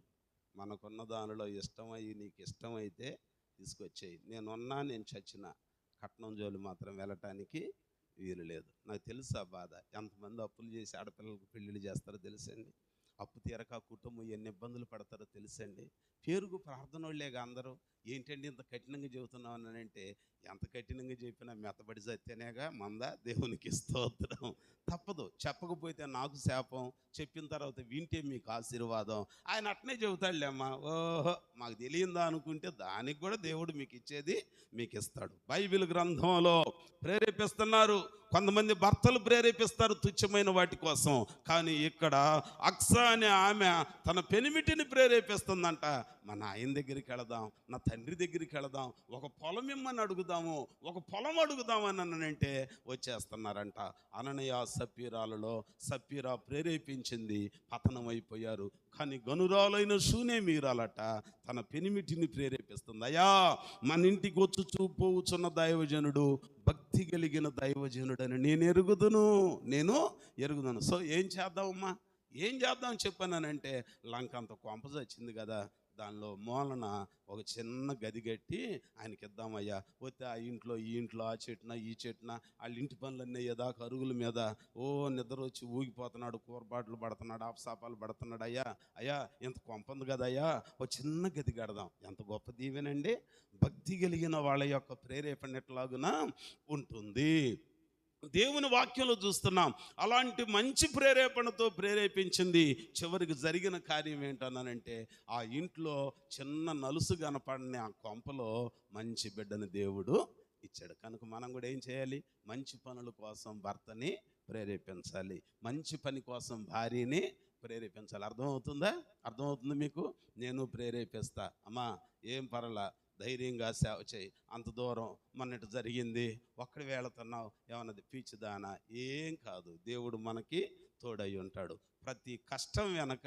S1: మనకున్న దానిలో ఇష్టమయ్యి నీకు ఇష్టమైతే తీసుకొచ్చేయి. నేను చచ్చిన కట్నం జోలి మాత్రం వెళ్ళటానికి వీలు లేదు. నాకు తెలుసు ఆ బాధ. ఎంతమంది అప్పులు చేసి ఆడపిల్లలకు పెళ్ళిళ్ళు చేస్తారో తెలుసండి. అప్పు తీరక కుటుంబం ఎన్ని ఇబ్బందులు పడతారో తెలుసండి. పేరుకు ప్రార్థన వాళ్ళేగా అందరూ. ఏంటండి ఇంత కఠినంగా చెబుతున్నావు అని అంటే, ఎంత కఠినంగా చెప్పినా మెత్తబడి సత్యనేగా మందా. దేవునికి స్తోత్రం. తప్పదు. చెప్పకపోతే నాకు శాపం, చెప్పిన తర్వాత వింటే మీకు ఆశీర్వాదం. ఆయన అట్నే చెబుతాడులేమ్మా. ఓహో మాకు తెలియందా అనుకుంటే దానికి కూడా దేవుడు మీకు ఇచ్చేది మీకు ఇస్తాడు. బైబిల్ గ్రంథంలో ప్రేరేపిస్తున్నారు. కొంతమంది భర్తలు ప్రేరేపిస్తారు తుచ్చమైన వాటి కోసం. కానీ ఇక్కడ అక్సా అనే ఆమె తన పెనిమిటిని ప్రేరేపిస్తుందంట. మా నాయన దగ్గరికి వెళదాం, నా తండ్రి దగ్గరికి వెళదాం, ఒక పొలం ఇమ్మని అడుగుదాము, ఒక పొలం అడుగుదామని అనంటే వచ్చేస్తున్నారంట. అననీయ సప్పీరాలలో సప్పీరా ప్రేరేపించింది, పతనం అయిపోయారు. కానీ గనురాలైన షూనేమీరాలట తన పెనిమిటిని ప్రేరేపిస్తుంది. అయ్యా, మన ఇంటికి వచ్చి పోవుచున్న దైవజనుడు భక్తి కలిగిన దైవజనుడని నేను ఎరుగుదును. సో ఏం చేద్దామమ్మా, ఏం చేద్దాం చెప్పానంటే, లంక అంత కొంప వచ్చింది కదా, దానిలో మూలన ఒక చిన్న గది కట్టి ఆయనకి ఇద్దామయ్యా. పోతే ఆ ఇంట్లో ఈ ఇంట్లో ఆ చెట్టున ఈ చెట్టున వాళ్ళ ఇంటి పనులన్నీ ఏదాకా అరుగుల మీద నిద్ర వచ్చి ఊగిపోతున్నాడు, కూరబాట్లు పడుతున్నాడు, ఆపసాపాలు పడుతున్నాడు. అయ్యా ఇంత కొంపంది కదయ్యా, ఒక చిన్న గది కడదాం. ఎంత గొప్ప దీవెనండి. భక్తి కలిగిన వాళ్ళ యొక్క ప్రేరేపణ ఎట్లాగునా ఉంటుంది. దేవుని వాక్యంలో చూస్తున్నాం. అలాంటి మంచి ప్రేరేపణతో ప్రేరేపించింది. చివరికి జరిగిన కార్యం ఏంటన్నానంటే, ఆ ఇంట్లో చిన్న నలుసు కనపడిన ఆ కొంపలో మంచి బిడ్డని దేవుడు ఇచ్చాడు. కనుక మనం కూడా ఏం చేయాలి? మంచి పనుల కోసం భర్తని ప్రేరేపించాలి, మంచి పని కోసం భార్యని ప్రేరేపించాలి. అర్థమవుతుందా? అర్థమవుతుంది మీకు? నేను ప్రేరేపిస్తా, అమ్మా ఏం పర్లా, ధైర్యంగా సేవ చేయి, అంత దూరం మొన్నటి జరిగింది, ఒక్కడి వెళుతున్నావు, ఏమన్నది పిచ్చిదానా? ఏం కాదు, దేవుడు మనకి తోడై ఉంటాడు. ప్రతి కష్టం వెనక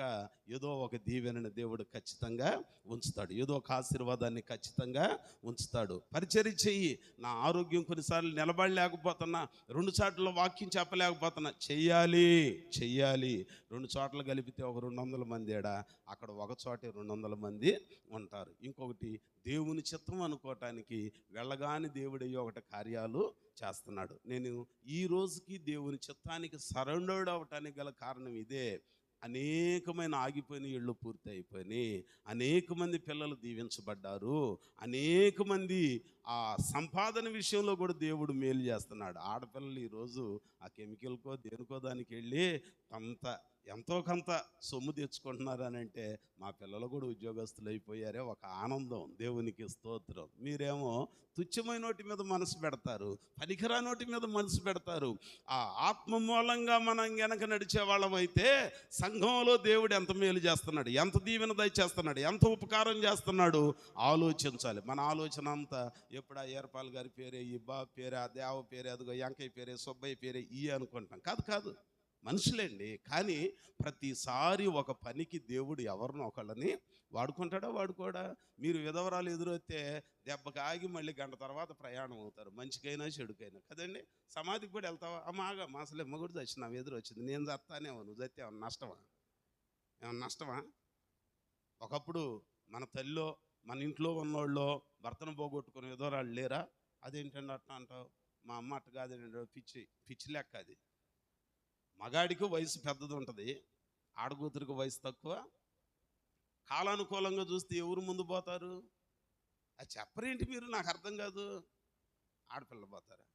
S1: ఏదో ఒక దీవెనని దేవుడు ఖచ్చితంగా ఉంచుతాడు, ఏదో ఒక ఆశీర్వాదాన్ని ఖచ్చితంగా ఉంచుతాడు. పరిచర్య చెయ్యి. నా ఆరోగ్యం కొన్నిసార్లు నిలబడలేకపోతున్నా, 2 చోట్ల వాక్యం చెప్పలేకపోతున్నా, చెయ్యాలి. 2 చోట్ల కలిపితే ఒక 200 మంది ఏడా, అక్కడ ఒక చోటే 200 మంది ఉంటారు. ఇంకొకటి, దేవుని చిత్తం అనుకోవటానికి వెళ్ళగానే దేవుడయ్యో ఒకటి కార్యాలు చేస్తున్నాడు. నేను ఈ రోజుకి దేవుని చిత్తానికి సరెండర్డ్ అవ్వటానికి గల కారణం ఇదే. అనేకమైన ఆగిపోయిన ఇళ్ళు పూర్తి అయిపోయినాయి, అనేక మంది పిల్లలు దీవించబడ్డారు, అనేక మంది ఆ సంపాదన విషయంలో కూడా దేవుడు మేలు చేస్తున్నాడు. ఆడపిల్లలు ఈరోజు ఆ కెమికల్కో దేనికో దానికి వెళ్ళి ఎంతో కొంత సొమ్ము తెచ్చుకుంటున్నారు అని అంటే, మా పిల్లలు కూడా ఉద్యోగస్తులు అయిపోయారే, ఒక ఆనందం. దేవునికి స్తోత్రం. మీరేమో తుచ్చమైన నోటి మీద మనసు పెడతారు, పనికిరా నోటి మీద మనసు పెడతారు. ఆ ఆత్మ మూలంగా మనం వెనక నడిచే వాళ్ళమైతే సంఘంలో దేవుడు ఎంత మేలు చేస్తున్నాడు, ఎంత దీవెన దయచేస్తున్నాడు, ఎంత ఉపకారం చేస్తున్నాడు ఆలోచించాలి. మన ఆలోచన అంతా ఎప్పుడు ఆ ఏర్పాల్ గారి పేరే, ఈ బాబు పేరే, ఆ దేవ పేరే, అదిగో వెంకయ్య పేరే, సుబ్బయ్య పేరే ఈ అనుకుంటాం. కాదు, మనుషులేండి. కానీ ప్రతిసారి ఒక పనికి దేవుడు ఎవరినో ఒకళ్ళని వాడుకోడా? మీరు విధవరాలు ఎదురొస్తే దెబ్బకి ఆగి మళ్ళీ గంట తర్వాత ప్రయాణం అవుతారు, మంచికైనా చెడుకైనా కదండి. సమాధికి కూడా వెళ్తావా? అమ్మాగా అసలు ఎమ్మ కూడా చచ్చినావు, ఎదురు వచ్చింది, నేను చస్తానేమో, నువ్వు చస్తే ఏమన్నా నష్టమా? ఒకప్పుడు మన తల్లిలో, మన ఇంట్లో ఉన్నోళ్ళు భర్తను పోగొట్టుకుని విధవరాళ్ళు లేరా? అదేంటండి అట్లా అంటావు? మా అమ్మ అట్ట కాదండి, పిచ్చి లెక్క అది. మగాడికి వయసు పెద్దది ఉంటుంది, ఆడకూతురికి వయసు తక్కువ. కాలానుకూలంగా చూస్తే ఎవరు ముందు పోతారు? అది చెప్పరేంటి మీరు? నాకు అర్థం కాదు. ఆడపిల్ల పోతారా?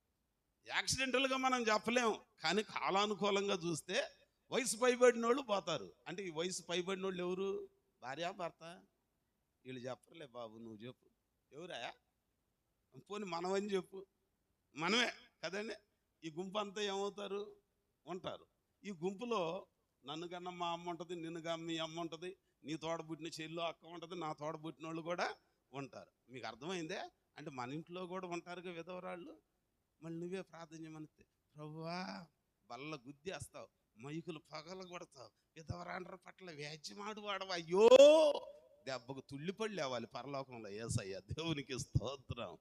S1: యాక్సిడెంటల్గా మనం చెప్పలేము, కానీ కాలానుకూలంగా చూస్తే వయసు పైబడిన వాళ్ళు పోతారు. అంటే ఈ వయసు పైబడిన వాళ్ళు ఎవరు? భార్య భర్త. వీళ్ళు చెప్పలే బాబు, నువ్వు చెప్పు. ఎవరా? పోనీ మనమని చెప్పు, మనమే కదండి. ఈ గుంపు అంతా ఏమవుతారు? ఉంటారు. ఈ గుంపులో నన్ను కన్నా మా అమ్మ ఉంటుంది, నిన్ను కన్నా మీ అమ్మ ఉంటుంది, నీ తోడబుట్టిన చెల్లు అక్క ఉంటుంది, నా తోడబుట్టిన వాళ్ళు కూడా ఉంటారు. మీకు అర్థమైందే? అంటే మన ఇంట్లో కూడా ఉంటారుగా విధవరాళ్ళు. మళ్ళీ నువ్వే ప్రార్థన చేయమని, ప్రభువా బల్ల గుద్దేస్తావు, మైకులు పగల కొడతావు, విధవరాండ్ర పట్ల వ్యాజ్యమాడు వాడవా, అయ్యో దెబ్బకు తుళ్ళిపళ్ళు లేవాలి పరలోకంలో. యేసయ్య దేవునికి స్తోత్రం.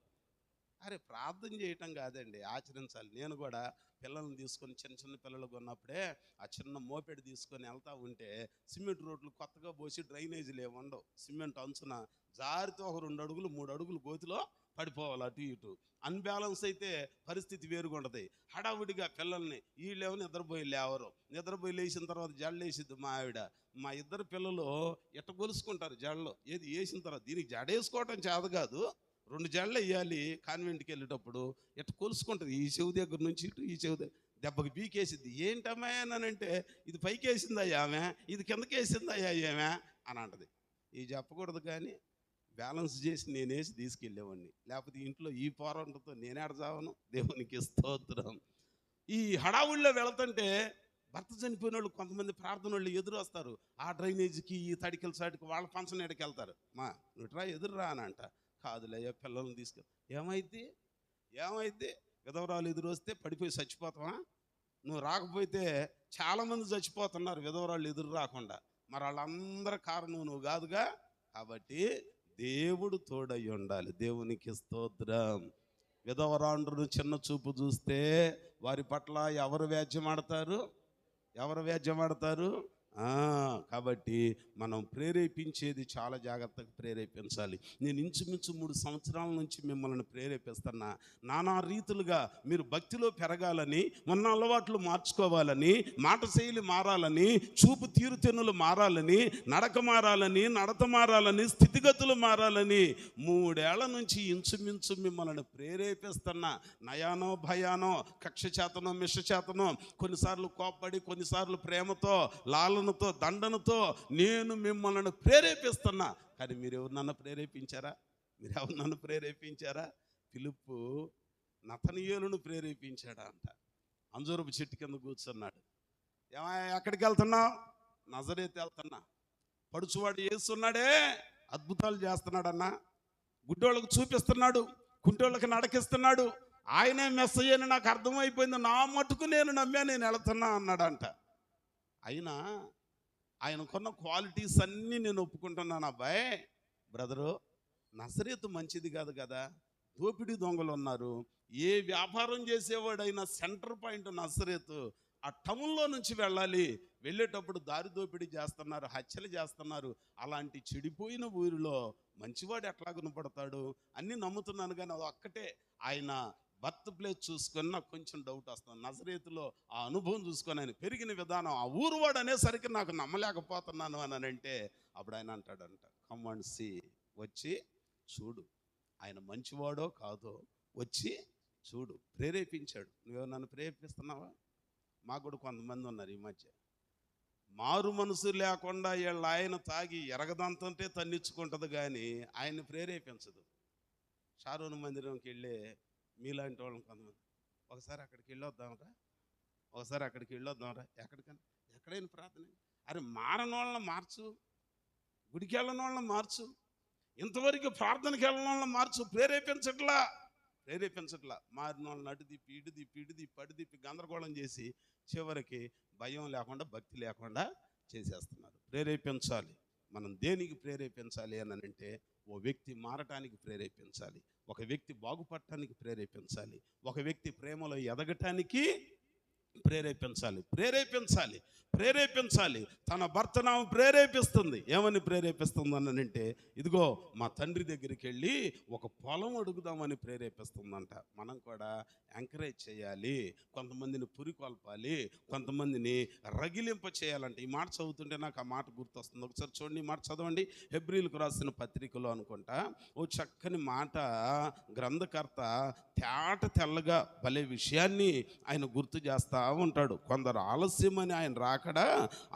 S1: అరే ప్రార్థన చేయటం కాదండి, ఆచరించాలి. నేను కూడా పిల్లల్ని తీసుకొని, చిన్న పిల్లలకు ఉన్నప్పుడే ఆ చిన్న మోపెడు తీసుకొని వెళ్తా ఉంటే, సిమెంట్ రోడ్లు కొత్తగా పోసి డ్రైనేజీలు ఏమి ఉండవు, సిమెంట్ అంచున జారితో ఒక 2 అడుగులు 3 అడుగులు గోతిలో పడిపోవాలి, అటు ఇటు. అన్బ్యాలెన్స్ అయితే పరిస్థితి వేరుగా ఉంటుంది. హడావుడిగా పిల్లల్ని, వీళ్ళేమో నిద్రపోయి లేచిన తర్వాత జడలేసిద్ది మా ఆవిడ. మా ఇద్దరు పిల్లలు ఎట్ట గొలుసుకుంటారు జడలో, ఏది వేసిన తర్వాత. దీనికి జడేసుకోవటం చేత కాదు, 2 జడలు వేయాలి. కాన్వెంట్కి వెళ్ళేటప్పుడు ఎట్ట కొలుసుకుంటుంది, ఈ చెవు దగ్గర నుంచి ఇటు, ఈ చెవు దగ్గర దెబ్బకి బీకేసిద్ది. ఏంటమ్మాయనంటే, ఇది పైకి వేసిందయ్యా ఆమె, ఇది కిందకి వేసిందయ్యా ఏమే అని అంటది. ఇవి చెప్పకూడదు, కానీ బ్యాలెన్స్ చేసి నేనేసి తీసుకెళ్ళేవాడిని. లేకపోతే ఇంట్లో ఈ పోరాటంతో నేనేడజావను. దేవునికి స్తోత్రం. ఈ హడావుల్లో వెళుతుంటే భర్త చనిపోయిన వాళ్ళు కొంతమంది ప్రార్థన వాళ్ళు ఎదురు వస్తారు. ఆ డ్రైనేజీకి, ఈ తడికల సాటికి వాళ్ళ పంచన ఎడకి వెళ్తారు. మా నువ్వురా ఎదురురా అని అంట. కాదులయ్యా పిల్లల్ని తీసుకెళ్ళి. ఏమైద్ది విధవరాలు ఎదురు వస్తే పడిపోయి చచ్చిపోతావా? నువ్వు రాకపోతే చాలామంది చచ్చిపోతున్నారు విధవరాళ్ళు ఎదురు రాకుండా. మరి వాళ్ళందరి కారణం నువ్వు కాదుగా. కాబట్టి దేవుడు తోడై ఉండాలి. దేవునికి స్తోత్రం. విధవరాండ్రును చిన్న చూపు చూస్తే వారి పట్ల ఎవరు వ్యాజ్యమాడతారు? ఆ, కాబట్టి మనం ప్రేరేపించేది చాలా జాగ్రత్తగా ప్రేరేపించాలి. నేను ఇంచుమించు 3 సంవత్సరాల నుంచి మిమ్మల్ని ప్రేరేపిస్తున్నా. నానా రీతులుగా మీరు భక్తిలో పెరగాలని, ఉన్న అలవాట్లు మార్చుకోవాలని, మాట శైలి మారాలని, చూపు తీరుతెన్నులు మారాలని, నడక మారాలని, నడత మారాలని, స్థితిగతులు మారాలని 3 ఏళ్ల నుంచి ఇంచుమించు మిమ్మల్ని ప్రేరేపిస్తున్నా. నయానో భయానో, కక్ష చేతనో మిష చేతనో, కొన్నిసార్లు కోప్పడి, కొన్నిసార్లు ప్రేమతో, లాలనతో, దండనతో నేను మిమ్మల్ని ప్రేరేపిస్తున్నా. కానీ మీరెవరు నన్ను ప్రేరేపించారా? మీరెవరు నన్ను ప్రేరేపించారా? ఫిలిప్పు నతనీయేలును ప్రేరేపించాడా అంట. అంజూరపు చెట్టు కింద కూర్చున్నాడు. ఎక్కడికి వెళ్తున్నావు? నజరేతు వెళ్తున్నా. పడుచువాడు యేసున్నాడే, అద్భుతాలు చేస్తున్నాడన్నా, గుడ్డోళ్ళకు చూపిస్తున్నాడు, కుంటోళ్ళకి నడకిస్తున్నాడు, ఆయనే మెస్సయ్య అని నాకు అర్థమైపోయింది, నా మటుకు నేను నమ్మా, నేను వెళుతున్నా అన్నాడంట. అయినా ఆయనకున్న క్వాలిటీస్ అన్నీ నేను ఒప్పుకుంటున్నాను. అబ్బాయి బ్రదరు, నజరేతు మంచిది కాదు కదా, దోపిడీ దొంగలు ఉన్నారు. ఏ వ్యాపారం చేసేవాడైనా సెంటర్ పాయింట్ నజరేతు. ఆ టౌన్లో నుంచి వెళ్ళాలి, వెళ్ళేటప్పుడు దారి దోపిడీ చేస్తున్నారు, హత్యలు చేస్తున్నారు. అలాంటి చెడిపోయిన ఊరిలో మంచివాడు ఎట్లా కనపడతాడు? అన్నీ నమ్ముతున్నాను, కానీ అది ఒక్కటే ఆయన బర్త్ ప్లేస్ చూసుకొని నాకు కొంచెం డౌట్ వస్తుంది. నజరేతులో ఆ అనుభవం చూసుకొని ఆయన పెరిగిన విధానం, ఆ ఊరువాడు అనేసరికి నాకు నమ్మలేకపోతున్నాను అని అంటే, అప్పుడు ఆయన అంటాడంట, కమ్ అండ్ సీ, వచ్చి చూడు, ఆయన మంచివాడో కాదో వచ్చి చూడు. ప్రేరేపించాడు. నువ్వు నన్ను ప్రేరేపిస్తున్నావా? మాకు కూడా కొంతమంది ఉన్నారు ఈ మధ్య, మారు మనసు లేకుండా వీళ్ళ ఆయన తాగి ఎరగదంతంటే తన్నిచ్చుకుంటుంది, కానీ ఆయన్ని ప్రేరేపించదు. షారోన్ మందిరంకి వెళ్ళే మీలాంటి వాళ్ళని కొంతమంది, ఒకసారి అక్కడికి వెళ్ళొద్దామరా, ఒకసారి అక్కడికి వెళ్ళొద్దామరా, ఎక్కడైనా ప్రార్థన. అరే మారని వాళ్ళని మార్చు, గుడికి వెళ్ళని వాళ్ళని మార్చు, ఇంతవరకు ప్రార్థనకి వెళ్ళని వాళ్ళని మార్చు. ప్రేరేపించట్లా. మారిన వాళ్ళని అటు దిప్పి ఇటు దిప్పి ఇటు దిప్పి అటు దిప్పి గందరగోళం చేసి చివరికి భయం లేకుండా, భక్తి లేకుండా చేసేస్తున్నారు. ప్రేరేపించాలి. మనం దేనికి ప్రేరేపించాలి అని అంటే, ఓ వ్యక్తి మారటానికి ప్రేరేపించాలి, ఒక వ్యక్తి బాగుపడటానికి ప్రేరేపించాలి, ఒక వ్యక్తి ప్రేమలో ఎదగటానికి ప్రేరేపించాలి. తన భర్తను ఆమె ప్రేరేపిస్తుంది. ఏమని ప్రేరేపిస్తుంది అని అంటే, ఇదిగో మా తండ్రి దగ్గరికి వెళ్ళి ఒక పొలం అడుగుదామని ప్రేరేపిస్తుందంట. మనం కూడా ఎంకరేజ్ చేయాలి, కొంతమందిని పురికొల్పాలి, కొంతమందిని రగిలింప చేయాలంటే. ఈ మాట చదువుతుంటే నాకు ఆ మాట గుర్తొస్తుంది. ఒకసారి చూడండి, ఈ మాట చదవండి. హెబ్రీలకు రాసిన పత్రికలో అనుకుంటా ఓ చక్కని మాట గ్రంథకర్త తెల్లగా భలే విషయాన్ని ఆయన గుర్తు చేస్తా ఉంటాడు. కొందరు ఆలస్యమని ఆయన రాకడా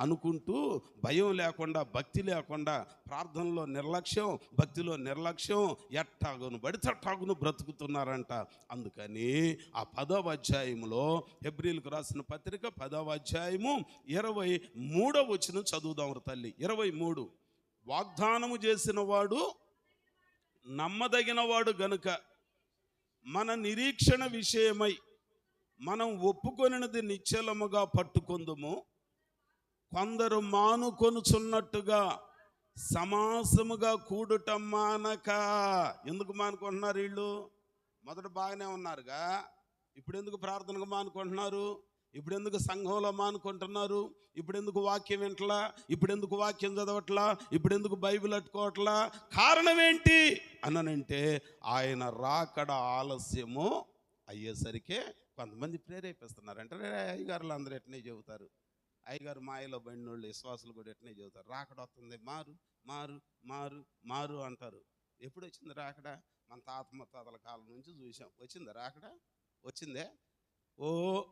S1: అనుకుంటూ భయం లేకుండా, భక్తి లేకుండా, ప్రార్థనలో నిర్లక్ష్యం, భక్తిలో నిర్లక్ష్యం, ఎట్టాగును బడితే అట్టాగును బ్రతుకుతున్నారంట. అందుకని ఆ 10వ అధ్యాయంలో, హెబ్రీలకు రాసిన పత్రిక 10వ అధ్యాయము 23వ వచనం చదువుదాం తల్లి. 23, వాగ్దానము చేసిన వాడు నమ్మదగిన వాడు గనుక మన నిరీక్షణ విషయమై మనం ఒప్పుకొనినది నిశ్చలముగా పట్టుకొందుము. కొందరు మానుకొనుచున్నట్టుగా సమాసముగా కూడుట మానక. ఎందుకు మానుకుంటున్నారు వీళ్ళు? మొదట బాగానే ఉన్నారుగా, ఇప్పుడు ఎందుకు ప్రార్థనకు మానుకుంటున్నారు? ఇప్పుడు ఎందుకు సంఘంలో మానుకుంటున్నారు? ఇప్పుడు ఎందుకు వాక్యం వింటలా? ఇప్పుడు ఎందుకు వాక్యం చదవట్లా? ఇప్పుడు ఎందుకు బైబిల్ అట్టుకోవట్లా? కారణం ఏంటి అనంటే, ఆయన రాకడ ఆలస్యము అయ్యేసరికే కొంతమంది ప్రేరేపిస్తున్నారు. అంటే అయ్యగారులు అందరూ ఎట్నే చెబుతారు, అయ్యగారు మాయలో బండినోళ్ళు విశ్వాసులు కూడా ఎట్నే చెబుతారు, రాకడ వస్తుంది, మారు మారు మారు మారు అంటారు. ఎప్పుడు వచ్చింది రాకడ? మన తాతల కాలం నుంచి చూసాం. వచ్చిందా రాకడ? వచ్చిందే.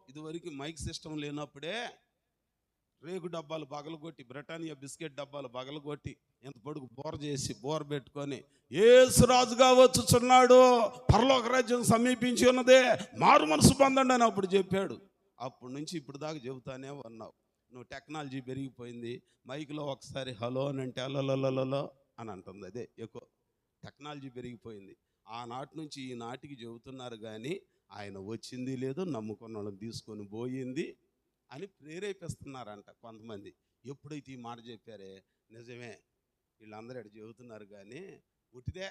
S1: ఇదివరకు మైక్ సిస్టమ్ లేనప్పుడే రేగు డబ్బాలు బగలగొట్టి, బ్రిటానియా బిస్కెట్ డబ్బాలు బగలగొట్టి, ఎంత పొడుగు బోర చేసి బోర పెట్టుకొని, యేసురాజుగా వచ్చుచున్నాడు, పరలోక రాజ్యం సమీపించి ఉన్నదే, మారు మనసు పొందండి అని అప్పుడు చెప్పాడు. అప్పటి నుంచి ఇప్పుడు దాకా చెబుతానే ఉన్నావు. నువ్వు టెక్నాలజీ పెరిగిపోయింది, మైక్లో ఒకసారి హలో అని అంటే అలలలలో అని అంటుంది. అదే ఎక్కువ టెక్నాలజీ పెరిగిపోయింది. ఆనాటి నుంచి ఈనాటికి చెబుతున్నారు, కానీ ఆయన వచ్చింది లేదు, నమ్ముకున్న వాళ్ళని తీసుకొని పోయింది అని ప్రేరేపిస్తున్నారంట కొంతమంది. ఎప్పుడైతే ఈ మాట చెప్పారే, నిజమే, వీళ్ళందరూ ఇక్కడ చెబుతున్నారు, కానీ ఉట్టిదే.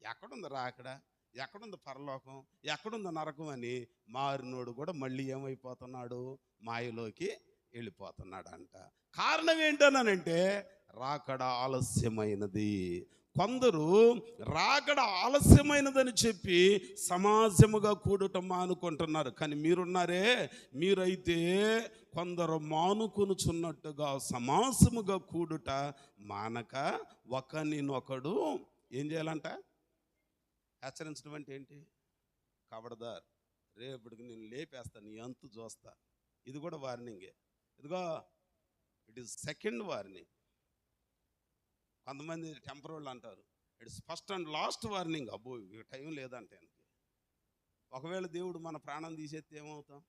S1: ఎక్కడుంది రాకడ, ఎక్కడుంది పరలోకం, ఎక్కడుంది నరకం అని మారినోడు కూడా మళ్ళీ ఏమైపోతున్నాడు? మాయలోకి వెళ్ళిపోతున్నాడంట. కారణం ఏంటనంటే రాకడ ఆలస్యమైనది. కొందరు రాకడ ఆలస్యమైనదని చెప్పి సమాజముగా కూడటం మానుకుంటున్నారు. కానీ మీరున్నారే, మీరైతే కొందరు మానుకొనుచున్నట్టుగా సమాసముగా కూడుట మానక ఒకరినొకడు ఏం చేయాలంట? హెచ్చరించడం అంటే ఏంటి? కబడదార్, రేపటికి నేను లేపేస్తాను, నీ అంతు చూస్తా. ఇది కూడా వార్నింగే. ఇదిగో, ఇట్ ఈస్ సెకండ్ వార్నింగ్. కొంతమంది టెంపర్ వాళ్ళు అంటారు it's first and last warning. అబ్బో, ఇక టైం లేదంటే ఆయనకి. ఒకవేళ దేవుడు మన ప్రాణం తీసేస్తే ఏమవుతాం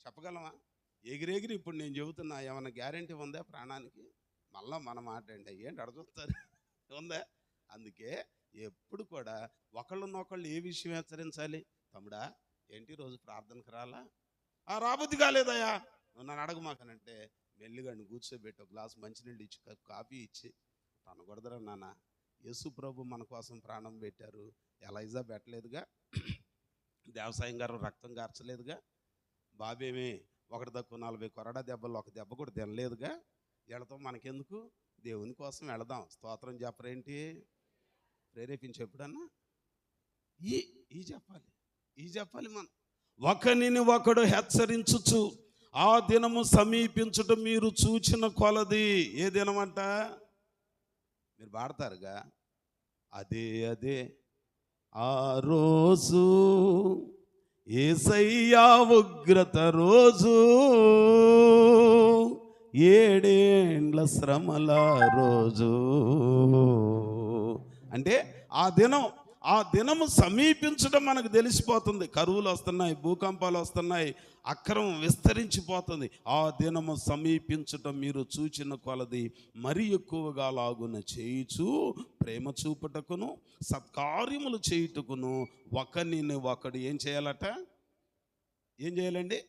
S1: చెప్పగలమా? ఎగిరెగిరి ఇప్పుడు నేను చెబుతున్నా, ఏమన్నా గ్యారెంటీ ఉందా ప్రాణానికి? మళ్ళా మన మాట ఏంటి అడుగుతారు ఉందా? అందుకే ఎప్పుడు కూడా ఒకళ్ళనొకళ్ళు ఏ విషయం హెచ్చరించాలి? తమ్ముడా, ఏంటి రోజు ప్రార్థనకు రాలా? రాబుద్ది కాలేదయ్యా, నన్ను అడగమాకనంటే మెల్లిగాడిని కూర్చోబెట్టి ఒక గ్లాసు మంచినీళ్ళు ఇచ్చి కాఫీ ఇచ్చి, అనకూడదురా నాన్న, యేసు ప్రభు మన కోసం ప్రాణం పెట్టారు, ఎలైజా పెట్టలేదుగా, దేవసాయం గారు రక్తం కార్చలేదుగా, బాబేమే ఒకటి తక్కువ 40 కొరడా దెబ్బలు ఒక దెబ్బ కూడా తినలేదుగా, వెళతాం మనకెందుకు? దేవుని కోసం వెళదాం. స్తోత్రం చెప్పరేంటి? ప్రేరేపించి ఎప్పుడన్నా ఈ చెప్పాలి మనం. ఒకరిని ఒకడు హెచ్చరించుచు ఆ దినము సమీపించుట మీరు చూచిన కొలది. ఏ దినం అంట? మీరు పాడతారుగా, అదే ఆ రోజు యేసయ్యా ఉగ్రత రోజు, 7 ఏండ్ల శ్రమల రోజు. అంటే ఆ దినము సమీపించడం మనకు తెలిసిపోతుంది. కరువులు వస్తున్నాయి, భూకంపాలు వస్తున్నాయి, అక్రమం విస్తరించిపోతుంది. ఆ దినము సమీపించటం మీరు చూచిన కొలది మరి ఎక్కువగా లాగున చేయుచు ప్రేమ చూపుటకును సత్కార్యములు చేయుటకును ఒకరిని ఒకడు ఏం చేయాలట? ఏం చేయాలండి?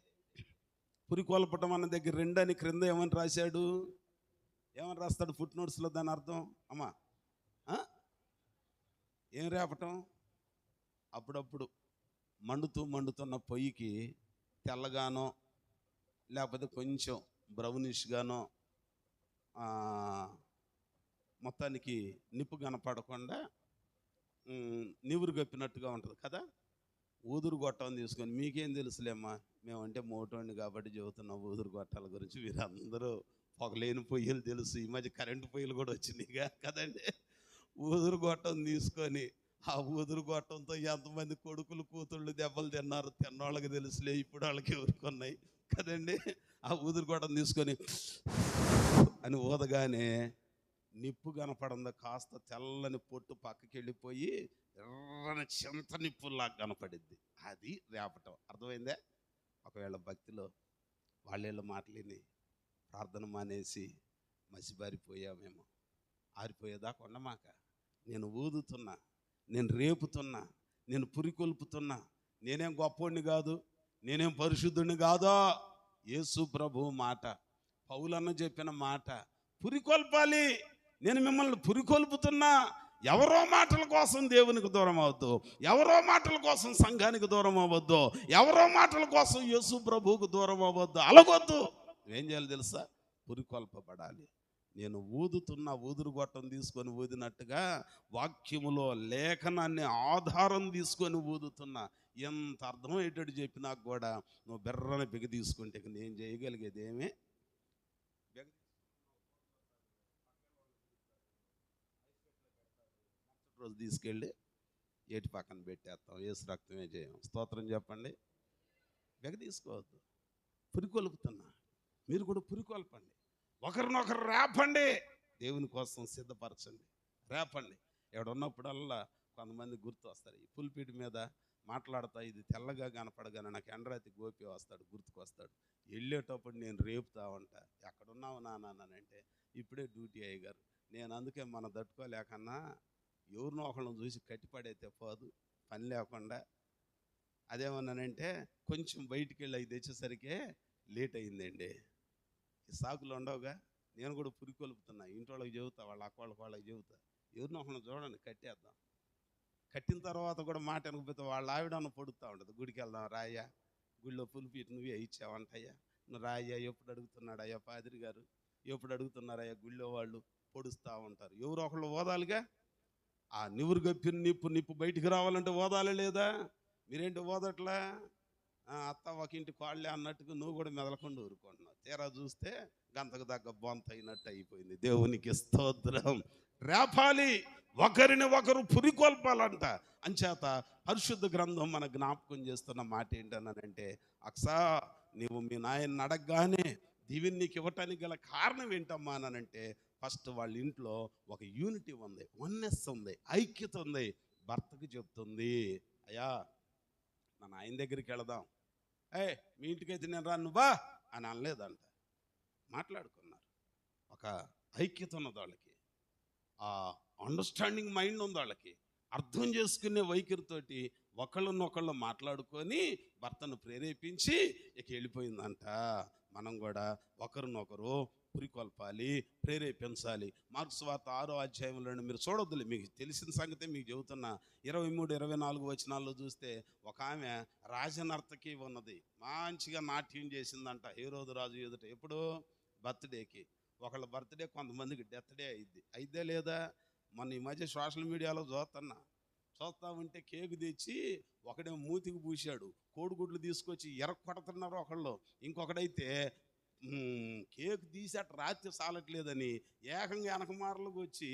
S1: పురికొల్పటం అన్న దగ్గర 2 అని క్రింద ఏమని రాశాడు? ఏమని రాస్తాడు ఫుట్ నోట్స్లో? దాని అర్థం అమ్మా ఏం రేపటం? అప్పుడప్పుడు మండుతున్న పొయ్యికి తెల్లగానో లేకపోతే కొంచెం బ్రౌనిష్గానో మొత్తానికి నిప్పు కనపడకుండా నివురు గప్పినట్టుగా ఉంటుంది కదా. ఊదురు గొట్టం తీసుకొని, మీకేం తెలుసులేమ్మా, మేమంటే మోటోండి కాబట్టి చెబుతున్నాం ఊదురు గొట్టాల గురించి. మీరందరూ పొగలేని పొయ్యిలు తెలుసు, ఈ మధ్య కరెంటు పొయ్యిలు కూడా వచ్చినాయిగా కదండి. ఊదురు గొట్టం తీసుకొని ఆ ఊదురు గొట్టంతో ఎంతమంది కొడుకులు కూతుళ్ళు దెబ్బలు తిన్నారు, తిన్నోళ్ళకి తెలుసులే, ఇప్పుడు వాళ్ళకి ఊరుకున్నాయి కదండి. ఆ ఊదురు గొట్టం తీసుకొని అని ఊదగానే నిప్పు కనపడందా, కాస్త తెల్లని పొట్టు పక్కకి వెళ్ళిపోయి ఎర్రని చింత నిప్పుల్లాగా కనపడిద్ది. అది రేపటం. అర్థమైందే? ఒకవేళ భక్తిలో వాళ్ళ మాటలేని ప్రార్థన మానేసి మసిబారిపోయామేమో. ఆరిపోయేదాకా ఉండమాక. నేను ఊదుతున్నా, నేను రేపుతున్నా, నేను పురికొల్పుతున్నా, నేనేం గొప్పోడిని కాదు, నేనేం పరిశుద్ధుడిని కాదో. యేసు ప్రభు మాట, పౌలన్న చెప్పిన మాట, పురికొల్పాలి. నేను మిమ్మల్ని పురికొల్పుతున్నా. ఎవరో మాటల కోసం దేవునికి దూరం అవద్దు, ఎవరో మాటల కోసం సంఘానికి దూరం అవ్వద్దు, ఎవరో మాటల కోసం యేసు ప్రభువుకు దూరం అవ్వద్దు, అలగొద్దు. ఏం చేయాలి తెలుసా? పురికొల్పబడాలి. నేను ఊదుతున్న ఊదురు గొట్టం తీసుకొని ఊదినట్టుగా వాక్యములో లేఖనాన్ని ఆధారం తీసుకొని ఊదుతున్నా. ఎంత అర్థమయ్యేటట్టు చెప్పినా కూడా నువ్వు బెర్రని బిగ తీసుకుంటే నేను చేయగలిగేది ఏమే? రోజు తీసుకెళ్ళి ఏటి పక్కన పెట్టేస్తాం, ఏసు రక్తమే చేయం. స్తోత్రం చెప్పండి. బెగ తీసుకోవద్దు. పురికొల్పుతున్నా, మీరు కూడా పురికొల్పండి. ఒకరినొకరు రేపండి, దేవుని కోసం సిద్ధపరచండి, రేపండి. ఎవడున్నప్పుడల్లా కొంతమంది గుర్తు వస్తారు. ఈ పుల్పీటి మీద మాట్లాడతా ఇది తెల్లగా కనపడగానే నాకు ఎండ్రాతి గోపి వస్తాడు, గుర్తుకొస్తాడు. వెళ్ళేటప్పుడు నేను రేపుతా ఉంటా. ఎక్కడున్నావు నానంటే ఇప్పుడే డ్యూటీ అయ్యగారు. నేను అందుకే మన తట్టుకోలేకన్నా ఎవరినో ఒకళ్ళని చూసి కట్టిపడైతే పోదు, పని లేకుండా. అదేమన్నానంటే కొంచెం బయటికి వెళ్ళి అవి తెచ్చేసరికి లేట్ అయిందండి. ఈ సాకులు ఉండవుగా. నేను కూడా పురికొల్పుతున్నా, ఇంటి వాళ్ళకి చెబుతా, వాళ్ళ అక్క వాళ్ళకి చెబుతా, ఎవరినో ఒకళ్ళని చూడండి కట్టేద్దాం. కట్టిన తర్వాత కూడా మాట వెనకపోతే వాళ్ళ ఆవిడన్న పొడుతూ ఉంటుంది. గుడికి వెళ్దాం రాయ్యా, గుడిలో పులిపీటి నువ్వే ఇచ్చావంటయ్యా, రాయ్యా ఎప్పుడు అడుగుతున్నాడు అయ్యా పాదిరి గారు, ఎప్పుడు అడుగుతున్నారయ్యా గుళ్ళో వాళ్ళు పొడుస్తూ ఉంటారు. ఎవరో ఒకళ్ళు ఓదాలిగా. ఆ నివురు గప్పిన నిప్పు బయటికి రావాలంటే ఓదాలే లేదా? మీరేంటి ఓదట్లా? అత్త ఒక ఇంటి కాళ్ళే అన్నట్టుగా నువ్వు కూడా మెదలకుండా ఊరుకుంటున్నావు. తీరా చూస్తే గంతకు దగ్గ బొంత అయినట్టు అయిపోయింది. దేవునికి స్తోత్రం. రేపాలి, ఒకరిని ఒకరు పురికొల్పాలంట. అంచేత పరిశుద్ధ గ్రంథం మన జ్ఞాపకం చేస్తున్న మాట ఏంటనంటే, అక్సా నీవు మీ నాయన్ని అడగగానే దీవెని నీకు ఇవ్వటానికి గల కారణం ఏంటమ్మా అనంటే, ఫస్ట్ వాళ్ళ ఇంట్లో ఒక యూనిటీ ఉంది, వన్నెస్ ఉంది, ఐక్యత ఉంది. భర్తకు చెప్తుంది, అయ్యా మన ఆయన దగ్గరికి వెళదాం. మీ ఇంటికైతే నేను రాను, నువ్వా అని అనలేదంట. మాట్లాడుకున్నారు. ఒక ఐక్యత ఉన్నది వాళ్ళకి, ఆ అండర్స్టాండింగ్ మైండ్ ఉంది వాళ్ళకి, అర్థం చేసుకునే వైఖరితోటి ఒకళ్ళనొకళ్ళు మాట్లాడుకొని భర్తను ప్రేరేపించి ఇక వెళ్ళిపోయిందంట. మనం కూడా ఒకరినొకరు పురికొల్పాలి, ప్రేరేపించాలి. మార్క్స్ వార్త 6వ అధ్యాయంలో మీరు చూడొద్దులే, మీకు తెలిసిన సంగతే మీకు చెబుతున్నా. 23, 24 వచనాల్లో చూస్తే ఒక ఆమె రాజనర్తకి ఉన్నది, మంచిగా నాట్యం చేసిందంట హేరోదు రాజు ఎదుట. ఎప్పుడు? బర్త్డేకి. ఒకళ్ళ బర్త్డే కొంతమందికి డెత్ డే అయిద్దే లేదా? మొన్న ఈ మధ్య సోషల్ మీడియాలో చూస్తా ఉంటే కేకు తెచ్చి ఒకడే మూతికి పూశాడు, కోడిగుడ్లు తీసుకొచ్చి కొడుతున్నారు ఒకళ్ళు. ఇంకొకడైతే కేకు తీసి అట్ట రాత్రి సాలట్లేదని ఏకంగా వెనకమారలకు వచ్చి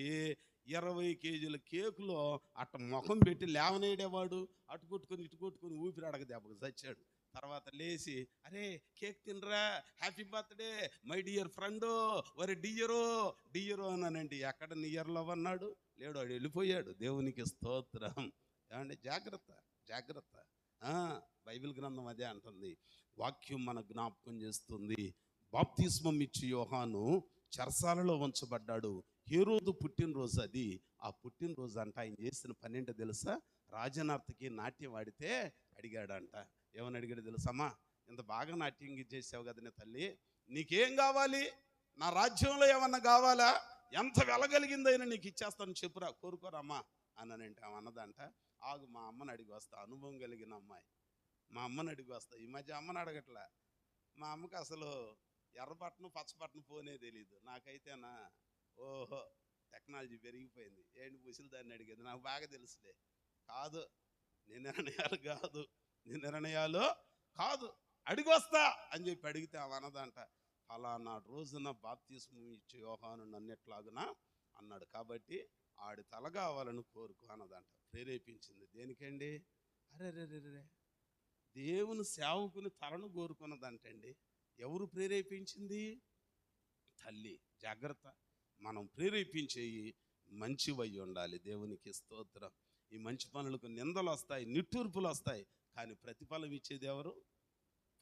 S1: 20 కేజీల కేకులో అట్ట ముఖం పెట్టి లేవనేడేవాడు. అటు కొట్టుకొని ఇటు కొట్టుకొని ఊపిరి అడగ దెబ్బకు చచ్చాడు. తర్వాత లేచి, అరే కేక్ తినరా, happy birthday my dear friend, వరి డియరో అనండి. ఎక్కడ నియర్లో అన్నాడు? లేడు, వాడు వెళ్ళిపోయాడు. దేవునికి స్తోత్రం. ఏమంటే జాగ్రత్త. బైబిల్ గ్రంథం అదే అంటుంది. వాక్యం మన జ్ఞాపకం చేస్తుంది. బాప్తిస్మం ఇచ్చి యోహాను చెరసాలలో ఉంచబడ్డాడు. హేరోదు పుట్టినరోజు అది. ఆ పుట్టినరోజు అంట ఆయన చేసిన పని ఏంటో తెలుసా? రాజనర్తకి నాట్యం ఆడితే అడిగాడంట. ఏమని అడిగాడు తెలుసమ్మా? ఇంత బాగా నాట్యం చేసావు కదా నీ తల్లి, నీకేం కావాలి? నా రాజ్యంలో ఏమన్నా కావాలా? ఎంత వెలగలిగిందైనా నీకు ఇచ్చేస్తాను, చెప్పురా, కోరుకోరమ్మా అన్నానంటే ఆమె అన్నదంట, ఆగు మా అమ్మని అడిగి వస్తా, అనుభవం కలిగిన అమ్మాయి, మా అమ్మని అడిగి వస్తా. ఈ మధ్య అమ్మని అడగట్లా. మా అమ్మకి అసలు ఎర్రపట్నం పచ్చపట్నం పోనే తెలీదు. నాకైతేనా ఓహో టెక్నాలజీ పెరిగిపోయింది. ఏంటి ముసిలి దాన్ని అడిగేది, నాకు బాగా తెలుసులే. కాదు నీ నిర్ణయాలు కాదు, అడిగి వస్తా అని చెప్పి అడిగితే ఆమె అన్నదంట, ఫలానా రోజున బాప్తిస్మం ఇచ్చే యోహాను నన్నెట్లాగునా అన్నాడు, కాబట్టి ఆడి తల కావాలని కోరుకో అన్నదంట. ప్రేరేపించింది దేనికండి? అరే దేవుని సేవకుని తలను కోరుకున్నదంటండి. ఎవరు ప్రేరేపించింది? తల్లి. జాగ్రత్త, మనం ప్రేరేపించేవి మంచివై ఉండాలి. దేవునికి స్తోత్రం. ఈ మంచి పనులకు నిందలు వస్తాయి, నిట్టూర్పులు వస్తాయి, కానీ ప్రతిఫలం ఇచ్చేది ఎవరు?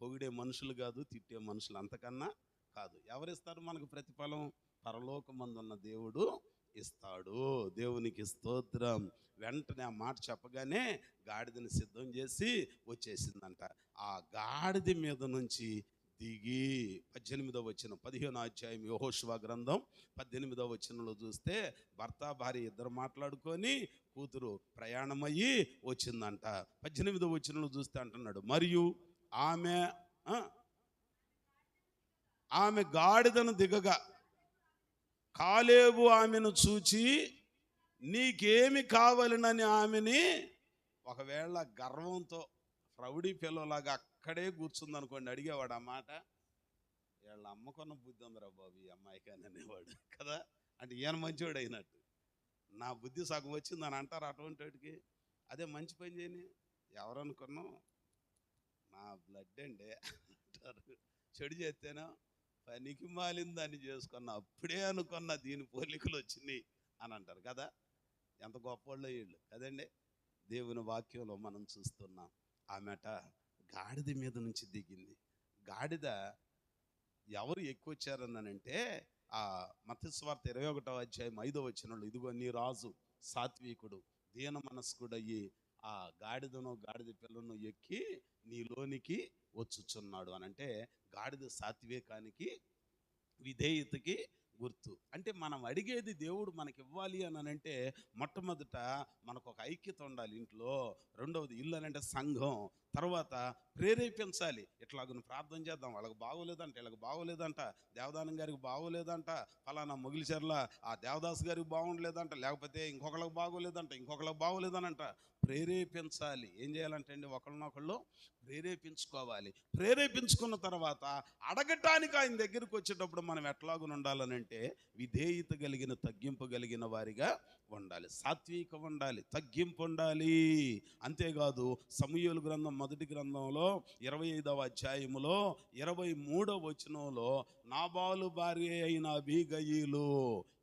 S1: పొగిడే మనుషులు కాదు, తిట్టే మనుషులు అంతకన్నా కాదు. ఎవరిస్తారు మనకు ప్రతిఫలం? పరలోకమందున్న దేవుడు ఇస్తాడు. దేవునికి స్తోత్రం. వెంటనే ఆ మాట చెప్పగానే గాడిదని సిద్ధం చేసి వచ్చేసిందంట. ఆ గాడిద మీద నుంచి దిగి 18వ వచనం, 15వ అధ్యాయం యెహోషువ గ్రంథం 18వ వచనంలో చూస్తే భర్త భార్య ఇద్దరు మాట్లాడుకొని కూతురు ప్రయాణమయ్యి వచ్చిందంట. 18వ వచనంలో చూస్తే అంటున్నాడు, మరియు ఆమె గాడిదను దిగగా కాలేబు ఆమెను చూచి నీకేమి కావాలనని ఆమెని, ఒకవేళ గర్వంతో ప్రౌఢి పిల్లలాగా అక్కడే కూర్చుందనుకోండి, అడిగేవాడు ఆ మాట, వీళ్ళ అమ్మకున్న బుద్ధి ఉందిరా బాబు ఈ అమ్మాయికి అని అనేవాడు కదా. అంటే ఈయన మంచివాడు అయినట్టు, నా బుద్ధి సగం వచ్చిందని అంటారు అటువంటి వాడికి. అదే మంచి పని చేయని ఎవరనుకున్నాం, నా బ్లడ్ అండి అంటారు. చెడు చేస్తేనో పనికి మాలిందని చేసుకున్నా, అప్పుడే అనుకున్నా దీని పోలికలు వచ్చినాయి అని అంటారు కదా. ఎంత గొప్పవాళ్ళు వీళ్ళు కదండి. దేవుని వాక్యంలో మనం చూస్తున్నాం. ఆమెట గాడిద మీద నుంచి దిగింది. గాడిద ఎవరు ఎక్కువ వచ్చారన్నానంటే, ఆ మత్తయి సువార్త 21వ అధ్యాయం 5వ వచనంలో, ఇదిగో నీ రాజు సాత్వికుడు దీన మనస్కుడయ్యి ఆ గాడిద పిల్లను ఎక్కి నీలోనికి వచ్చుచున్నాడు అని అంటే, గాడిద సాత్వికానికి విధేయతకి గుర్తు. అంటే మనం అడిగేది దేవుడు మనకి ఇవ్వాలి అని అంటే, మొట్టమొదట మనకు ఒక ఐక్యత ఉండాలి ఇంట్లో. రెండవది, ఇల్లు అని అంటే సంఘం. తర్వాత ప్రేరేపించాలి. ఇట్లాగ ప్రార్థన చేద్దాం, వాళ్ళకి బాగోలేదంట, వీళ్ళకి బాగోలేదంట, దేవదానం గారికి బాగోలేదంట, ఫలానా మొగిలిచెర్ల ఆ దేవదాస్ గారికి బాగుండలేదంట, లేకపోతే ఇంకొకళ్ళకి బాగోలేదంట, ఇంకొకళ్ళకి బాగోలేదనంట. ప్రేరేపించాలి. ఏం చేయాలంటే అండి, ఒకళ్ళనొకళ్ళు ప్రేరేపించుకోవాలి. ప్రేరేపించుకున్న తర్వాత అడగటానికి ఆయన దగ్గరికి వచ్చేటప్పుడు మనం ఎట్లాగ ఉండాలనంటే విధేయత కలిగిన, తగ్గింపు కలిగిన వారిగా ఉండాలి. సాత్వికం ఉండాలి, తగ్గింపు ఉండాలి. అంతేకాదు సమూయేలు గ్రంథం మొదటి గ్రంథంలో 25వ అధ్యాయములో 23వ వచనంలో నాబాలు భార్య అయిన అబీగయీలు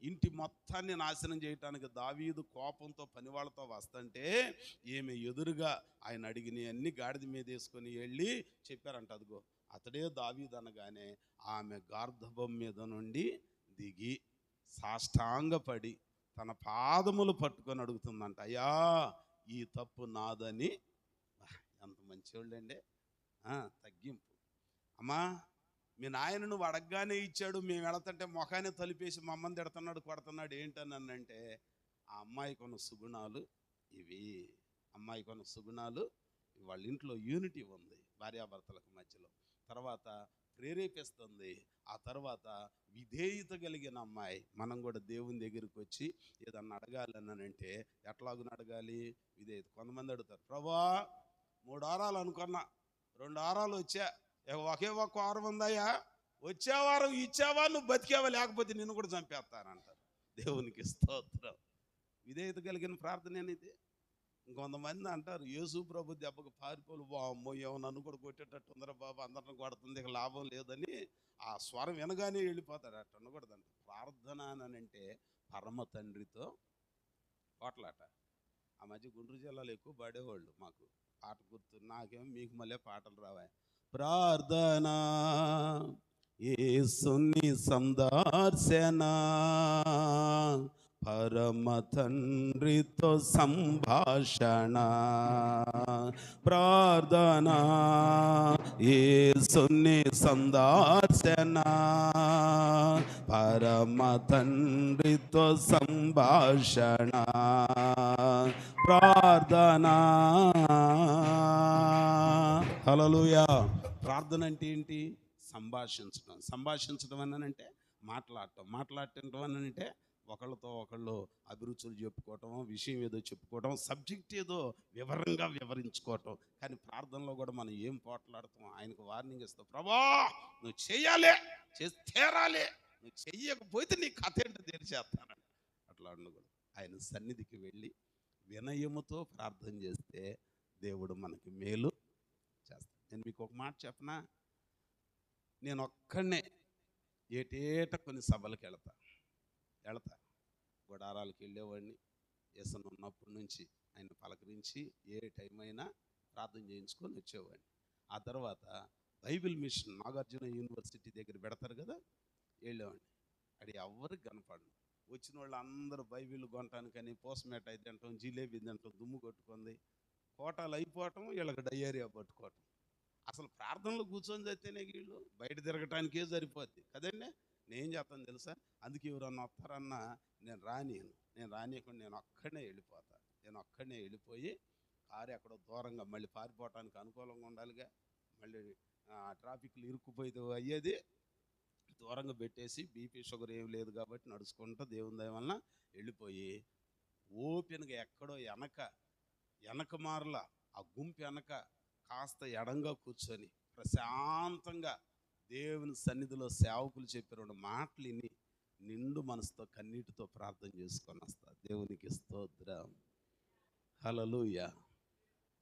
S1: ఇంటి మొత్తాన్ని నాశనం చేయటానికి దావీదు కోపంతో పనివాళ్ళతో వస్తుంటే ఈమె ఎదురుగా ఆయన అడిగినవన్నీ గాడిద మీద వేసుకొని వెళ్ళి చెప్పారంట. అదిగో అతడే దావీదు అనగానే ఆమె గార్ధబం మీద నుండి దిగి సాష్టాంగపడి తన పాదములు పట్టుకొని అడుగుతుందంట, అయ్యా ఈ తప్పు నాదని. ఎంత మంచివాళ్ళండి. తగ్గింపు. అమ్మా మీ నాయన నువ్వు అడగగానే ఇచ్చాడు, మేము వెళతంటే మొఖాన్ని తలిపేసి మమ్మల్ని తిడుతున్నాడు, కొడుతున్నాడు ఏంటని అన్నంటే ఆ అమ్మాయికి ఉన్న సుగుణాలు ఇవి. అమ్మాయికి ఉన్న సుగుణాలు వాళ్ళ ఇంట్లో యూనిటీ ఉంది భార్యాభర్తలకు మధ్యలో. తర్వాత ప్రేరేపిస్తుంది. ఆ తర్వాత విధేయత కలిగిన అమ్మాయి. మనం కూడా దేవుని దగ్గరికి వచ్చి ఏదన్నా అడగాలనంటే ఎట్లాగున అడగాలి? విధేయత. కొంతమంది అడుగుతారు, ప్రభా 3 వారాలు అనుకున్నా, 2 వారాలు వచ్చా, ఒకే ఒక్క వారం ఉందయ్యా, వచ్చే వారం ఇచ్చావా, నువ్వు బతికేవా, లేకపోతే నిన్ను కూడా చంపేస్తానంటారు. దేవునికి స్తోత్రం. విధేయత కలిగిన ప్రార్థన అనేది. ఇంకొంతమంది అంటారు, యేసు ప్రభు దెబ్బకు పారిపోలు, అమ్మో ఏమో నన్ను కూడా కొట్టేటట్టు ఉందరా బాబు, అందరిని కొడుతుంది, ఇక లాభం లేదని ఆ స్వరం వినగానే వెళ్ళిపోతాడు. అట్ట ఉండకూడదంట. ప్రార్థన అని అంటే పరమ తండ్రితో పోట్లాట. ఆ మధ్య గుంటూరు జిల్లాలో ఎక్కువ పాడేవాళ్ళు. మాకు పాట గుర్తు, నాకేమో మీకు మళ్ళీ పాటలు రావా. ప్రార్థన యేసుని సందర్శన, పరమ తండ్రితో సంభాషణ. ప్రార్థన యేసుని సందర్శన, పరమ తండ్రితో సంభాషణ. ప్రార్థన. హల్లెలూయా. ప్రార్థన అంటే ఏంటి? సంభాషించడం. సంభాషించడం అని అంటే మాట్లాడటం. మాట్లాడటం అని అంటే ఒకళ్ళతో ఒకళ్ళు అభిరుచులు చెప్పుకోవటం, విషయం ఏదో చెప్పుకోవటం, సబ్జెక్ట్ ఏదో వివరంగా వివరించుకోవటం. కానీ ప్రార్థనలో కూడా మనం ఏం పోట్లాడుతాం? ఆయనకు వార్నింగ్ ఇస్తాం, ప్రభా నువ్వు చెయ్యాలి, చేసి తీరాలి, నువ్వు చెయ్యకపోతే నీ కథ ఏంటో తెలిసేస్తానని. అట్లా ఉండకూడదు. ఆయన సన్నిధికి వెళ్ళి వినయముతో ప్రార్థన చేస్తే దేవుడు మనకి మేలు చేస్తాడు. నేను మీకు ఒక మాట చెప్పనా, నేను ఒక్కడనే ఏటేట కొన్ని సభలకు వెళతా. గుడారాలకు వెళ్ళేవాడిని. యేసన్న ఉన్నప్పటి నుంచి ఆయన పలకరించి ఏ టైం అయినా ప్రార్థన చేయించుకొని వచ్చేవాడిని. ఆ తర్వాత బైబిల్ మిషన్ నాగార్జున యూనివర్సిటీ దగ్గర పెడతారు కదా, వెళ్ళేవాడిని. అది ఎవరికి కనపడను. వచ్చిన వాళ్ళు అందరూ బైబిల్ కొనటానికని పోస్మేట అయితే తింటాం, జిలేబీ తింటాం, దుమ్ము కొట్టుకుంది, కోటాలు అయిపోవటం, వీళ్ళకి డయేరియా పట్టుకోవటం. అసలు ప్రార్థనలు కూర్చొని చస్తేనే వీళ్ళు బయట తిరగటానికే సరిపోద్ది కదండి. నేను చేస్తాను తెలుసా, అందుకే ఎవరన్నా వస్తారన్నా నేను రానియకుండా నేను ఒక్కడనే వెళ్ళిపోతా. నేను ఒక్కడనే వెళ్ళిపోయి కారు ఎక్కడో దూరంగా, మళ్ళీ పారిపోవటానికి అనుకూలంగా ఉండాలిగా, మళ్ళీ ట్రాఫిక్లు ఇరుక్కుపోయి అయ్యేది, దూరంగా పెట్టేసి బీపీ షుగర్ ఏం లేదు కాబట్టి నడుచుకుంటూ దేవుని దయ వలన వెళ్ళిపోయి ఓపెన్గా ఎక్కడో వెనక మారల ఆ గుంపు వెనక కాస్త ఎడంగా కూర్చొని ప్రశాంతంగా దేవుని సన్నిధిలో సేవకులు చెప్పే 2 మాటలు విని నిండు మనసుతో కన్నీటితో ప్రార్థన చేసుకొని వస్తా. దేవునికి స్తోత్రం. హల్లెలూయా.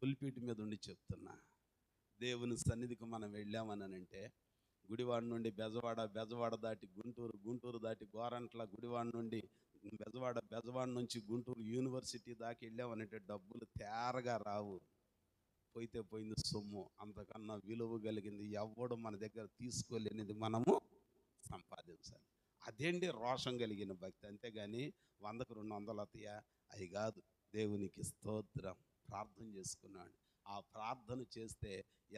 S1: పుల్పీటి మీద ఉండి చెప్తున్నా, దేవుని సన్నిధికి మనం వెళ్ళామని అంటే గుడివాడ నుండి బెజవాడ దాటి గుంటూరు దాటి గోరంట్ల, గుడివాడ నుండి బెజవాడ నుంచి గుంటూరు యూనివర్సిటీ దాకా వెళ్ళామనంటే డబ్బులు తేరగా రావు. పోయితే పోయింది సొమ్ము. అంతకన్నా విలువ కలిగింది ఎవడు మన దగ్గర తీసుకోలేనిది మనము సంపాదించాలి. అదేంటి రోషం కలిగిన భక్తి. అంతేగాని 100కు 200 అతయ్యా అవి కాదు. దేవునికి స్తోత్రం. ప్రార్థన చేసుకున్నాడు. ఆ ప్రార్థన చేస్తే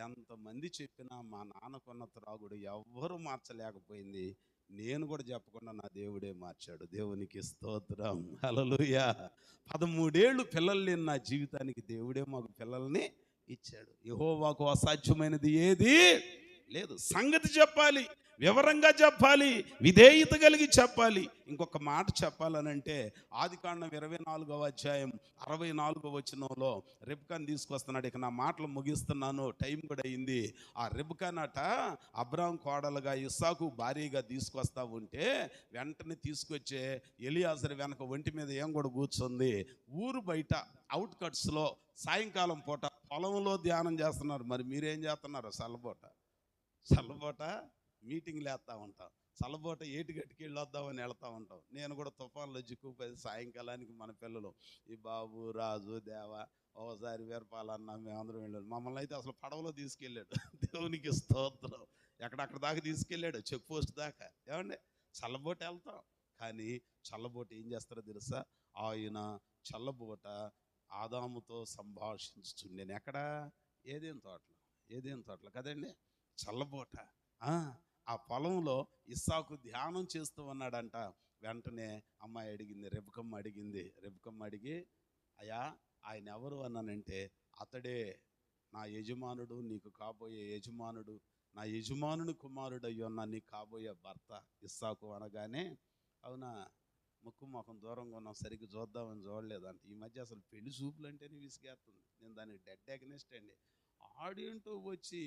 S1: ఎంతమంది చెప్పినా మా నాన్నకున్న త్రాగుడు ఎవ్వరూ మార్చలేకపోయింది. నేను కూడా చెప్పకుండా నా దేవుడే మార్చాడు. దేవునికి స్తోత్రం. హల్లెలూయా. 13 ఏళ్ళు పిల్లలు లేని నా జీవితానికి దేవుడే మాకు పిల్లల్ని ఇచ్చాడు. యెహోవాకు అసాధ్యమైనది ఏది లేదు. సంగతి చెప్పాలి, వివరంగా చెప్పాలి, విధేయత కలిగి చెప్పాలి. ఇంకొక మాట చెప్పాలనంటే ఆదికాండం 24వ అధ్యాయం 64వ వచనంలో రెబ్కాను తీసుకొస్తున్నాడు. ఇక నా మాటలు ముగిస్తున్నాను, టైం కూడా అయింది. ఆ రెబ్కానట అబ్రాం కోడలుగా ఇస్సాకు భార్యగా తీసుకొస్తా ఉంటే వెంటనే తీసుకొచ్చే ఎలియాజరు వెనక ఒంటి మీద ఏం కూడా కూర్చుంది. ఊరు బయట అవుట్ కట్స్లో సాయంకాలం పూట పొలంలో ధ్యానం చేస్తున్నారు. మరి మీరేం చేస్తున్నారు? చల్లబోట మీటింగ్లు వేస్తూ ఉంటాం, చల్లబోట ఏటిగట్టుకి వెళ్ళొద్దామని వెళ్తూ ఉంటాం. నేను కూడా తుఫాన్లో చిక్కుపోయి సాయంకాలానికి మన పిల్లలు ఈ బాబు, రాజు, దేవ ఒకసారి వీరపాలన్న మేమందరం వెళ్ళాడు. మమ్మల్ని అయితే అసలు పడవలో తీసుకెళ్ళాడు. దేవునికి స్తోత్రం. ఎక్కడక్కడ దాకా తీసుకెళ్ళాడు, చెక్ పోస్ట్ దాకా. ఏమండి, చల్లబోట వెళ్తాం. కానీ చల్లబోట ఏం చేస్తారో తెలుసా? ఆయన చల్లబోట ఆదాముతో సంభాషించుచుండేను. ఎక్కడ? ఏదేం తోటలో కదండి చల్లబోట. ఆ పొలంలో ఇస్సాకు ధ్యానం చేస్తూ ఉన్నాడంట. వెంటనే అమ్మాయి అడిగింది, రెబ్కమ్మ అడిగి, అయ్యా ఆయన ఎవరు అన్నానంటే, అతడే నా యజమానుడు, నీకు కాబోయే యజమానుడు, నా యజమానుని కుమారుడు అయ్యున్న నీకు కాబోయే భర్త ఇస్సాకు అనగానే, అవునా, ముక్కు మొఖం దూరంగా ఉన్నాం, సరిగ్గా చూద్దామని చూడలేదంట. ఈ మధ్య అసలు పెళ్లి చూపులు అంటేనే విసిగేస్తుంది. నేను దానికి డెడ్ అగ్నెస్ట్ అండి. ఆడియంటూ వచ్చి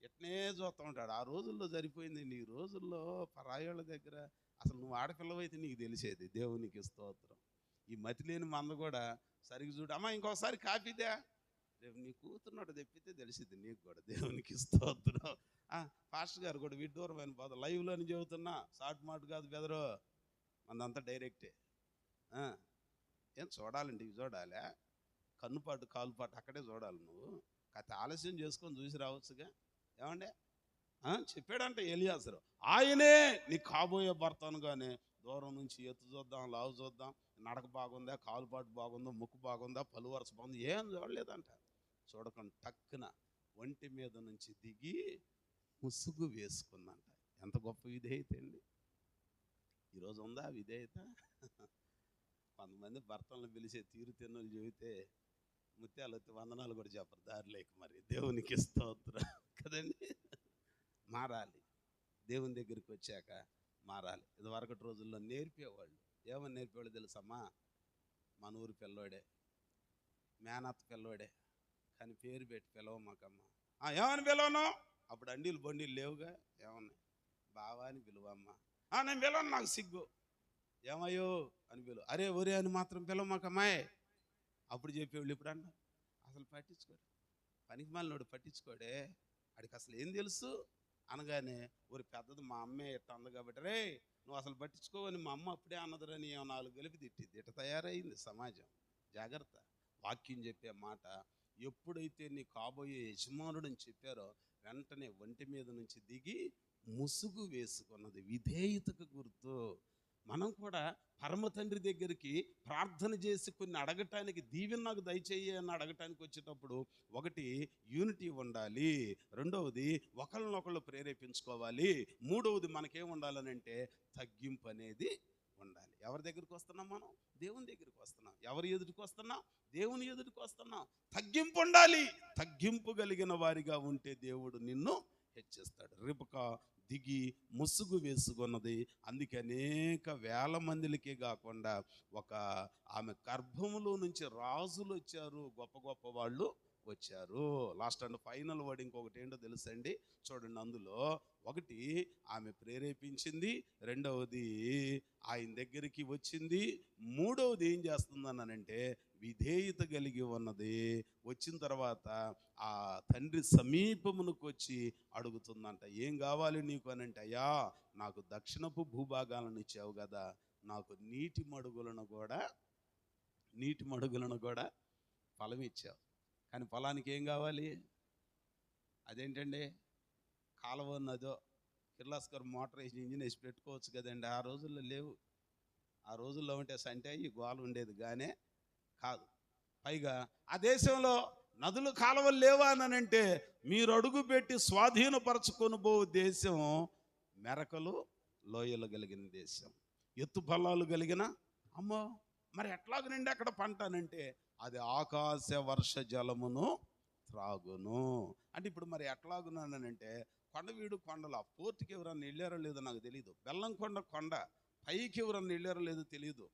S1: ఎట్నే చూస్తూ ఉంటాడు. ఆ రోజుల్లో సరిపోయింది. ఈ రోజుల్లో పరాయోళ్ళ దగ్గర అసలు నువ్వు ఆడపిల్లవైతే నీకు తెలిసేది. దేవునికి స్తోత్రం. ఈ మతి లేని మంద కూడా సరిగ్గా చూడు, అమ్మా ఇంకోసారి కాఫీదే, రేపు నీ కూతురున్నట్టు తెప్పితే తెలిసిద్ది నీకు కూడా. దేవునికి స్తోత్రం. పాస్టర్ గారు కూడా విడ్డూరమైన బాధ లైవ్లోని చెబుతున్నా, షార్ట్ మాట కాదు బెదరు, మందంతా డైరెక్టే. ఏం చూడాలండి, ఇవి చూడాలా? కన్నుపాటు కాలుపాటు అక్కడే చూడాలి. నువ్వు కాస్త ఆలస్యం చేసుకొని చూసి రావచ్చుగా. ఏమండే చెప్పాడంట ఎలియాజరు, ఆయనే నీ కాబోయే భర్త అనగానే దూరం నుంచి ఎత్తు చూద్దాం, లావు చూద్దాం, నడక బాగుందా, కాలుపాటు బాగుందా, ముక్కు బాగుందా, పలువరస బాగుంది, ఏం చూడలేదంట. చూడకుండా టక్కున ఒంటి మీద నుంచి దిగి ముసుగు వేసుకుందంట. ఎంత గొప్ప విధేయత అండి! ఈరోజు ఉందా విధేయత? కొంతమంది భర్తలను పిలిచే తీరు తెన్నులు చెబితే ముత్యాలు వచ్చి వందనాలు కూడా చెప్పరు దారిలేక. మరి దేవునికి స్తోత్రం కదండి. మారాలి, దేవుని దగ్గరికి వచ్చాక మారాలి. ఇదివరకటి రోజుల్లో నేర్పేవాళ్ళు. ఏమని నేర్పేవాళ్ళు తెలుసమ్మా? మన ఊరి పిల్లోడే, మేనత్ పిల్లోడే, కానీ పేరు పెట్టి పిలవమాకమ్మా. ఏమని పిలవను? అప్పుడు అండీలు బండీలు లేవుగా. ఏమన్నా బావా అని పిలువమ్మా. నేను పిలవను, నాకు సిగ్గు. ఏమయ్యో అని పిలువ. అరే ఒరే అని మాత్రం పిలవమాకమ్మాయి. అప్పుడు చెప్పేవాళ్ళు. ఇప్పుడు అన్న అసలు పట్టించుకోడు, పనికి మాలినోడు పట్టించుకోడే, వాడికి అసలు ఏం తెలుసు అనగానే, ఊరి పెద్దది మా అమ్మే ఇట్ట అంది కాబట్టి రే నువ్వు అసలు పట్టించుకోవని మా అమ్మ అప్పుడే అన్నదరని 4 కలిపి తిట్టిద్ది. ఇట్ట తయారైంది సమాజం. జాగ్రత్త. వాక్యం చెప్పే మాట ఎప్పుడైతే నీ కాబోయే యజమానుడు అని చెప్పారో వెంటనే ఒంటి మీద నుంచి దిగి ముసుగు వేసుకున్నది విధేయతకు గుర్తు. మనం కూడా పరమ తండ్రి దగ్గరికి ప్రార్థన చేసి కొన్ని అడగటానికి, దీవెన నాకు దయచేయి అని అడగటానికి వచ్చేటప్పుడు ఒకటి యూనిటీ ఉండాలి, రెండవది ఒకళ్ళనొకళ్ళు ప్రేరేపించుకోవాలి, మూడవది మనకేం ఉండాలనంటే తగ్గింపు అనేది ఉండాలి. ఎవరి దగ్గరికి వస్తున్నాం మనం? దేవుని దగ్గరికి వస్తున్నాం. ఎవరి ఎదుటికి వస్తున్నాం? దేవుని ఎదుటికి వస్తున్నాం. తగ్గింపు ఉండాలి. తగ్గింపు కలిగిన వారిగా ఉంటే దేవుడు నిన్ను హెచ్చిస్తాడు. రిబకా దిగి ముసుగు వేసుకున్నది. అందుకే అనేక వేల మందిలకే కాకుండా ఆమె గర్భములో నుంచి రాజులు వచ్చారు, గొప్ప గొప్ప వాళ్ళు వచ్చారు. లాస్ట్ అండ్ ఫైనల్ వర్డ్ ఇంకొకటి ఏంటో తెలుసండి, చూడండి. అందులో ఒకటి ఆమె ప్రేరేపించింది, రెండవది ఆయన దగ్గరికి వచ్చింది, మూడవది ఏం చేస్తుందనంటే విధేయత కలిగి ఉన్నది. వచ్చిన తర్వాత ఆ తండ్రి సమీపమునకు వచ్చి అడుగుతుందంట, ఏం కావాలి నీకు అని అంటే, అయ్యా నాకు దక్షిణపు భూభాగాలను ఇచ్చావు కదా, నాకు నీటి మడుగులను కూడా ఫలం ఇచ్చావు, కానీ పొలానికి ఏం కావాలి? అదేంటండి, కాలువ ఉన్నదో కిర్లాస్కర్ మోటార్ వేసి ఇంజిన్ వేసి పెట్టుకోవచ్చు కదండి. ఆ రోజుల్లో లేవు. ఆ రోజుల్లో ఉంటే సంటే ఈ గోల ఉండేది గానే కాదు. పైగా ఆ దేశంలో నదులు కాలువలు లేవా అని అంటే, మీరు అడుగు పెట్టి స్వాధీనపరచుకొని పోవు దేశం మెరకలు లోయలు కలిగిన దేశం, ఎత్తు పొలాలు కలిగిన. అమ్మో మరి ఎట్లాగనండి అక్కడ పంట అనంటే, అది ఆకాశ వర్ష జలమును త్రాగును. అంటే ఇప్పుడు మరి ఎట్లాగున్నానంటే, కొండవీడు కొండలు ఆ పోర్టుకి ఎవరన్నా వెళ్ళారో లేదో నాకు తెలియదు. బెల్లంకొండ కొండ పైకి ఎవరన్నా వెళ్ళారో లేదో తెలియదు.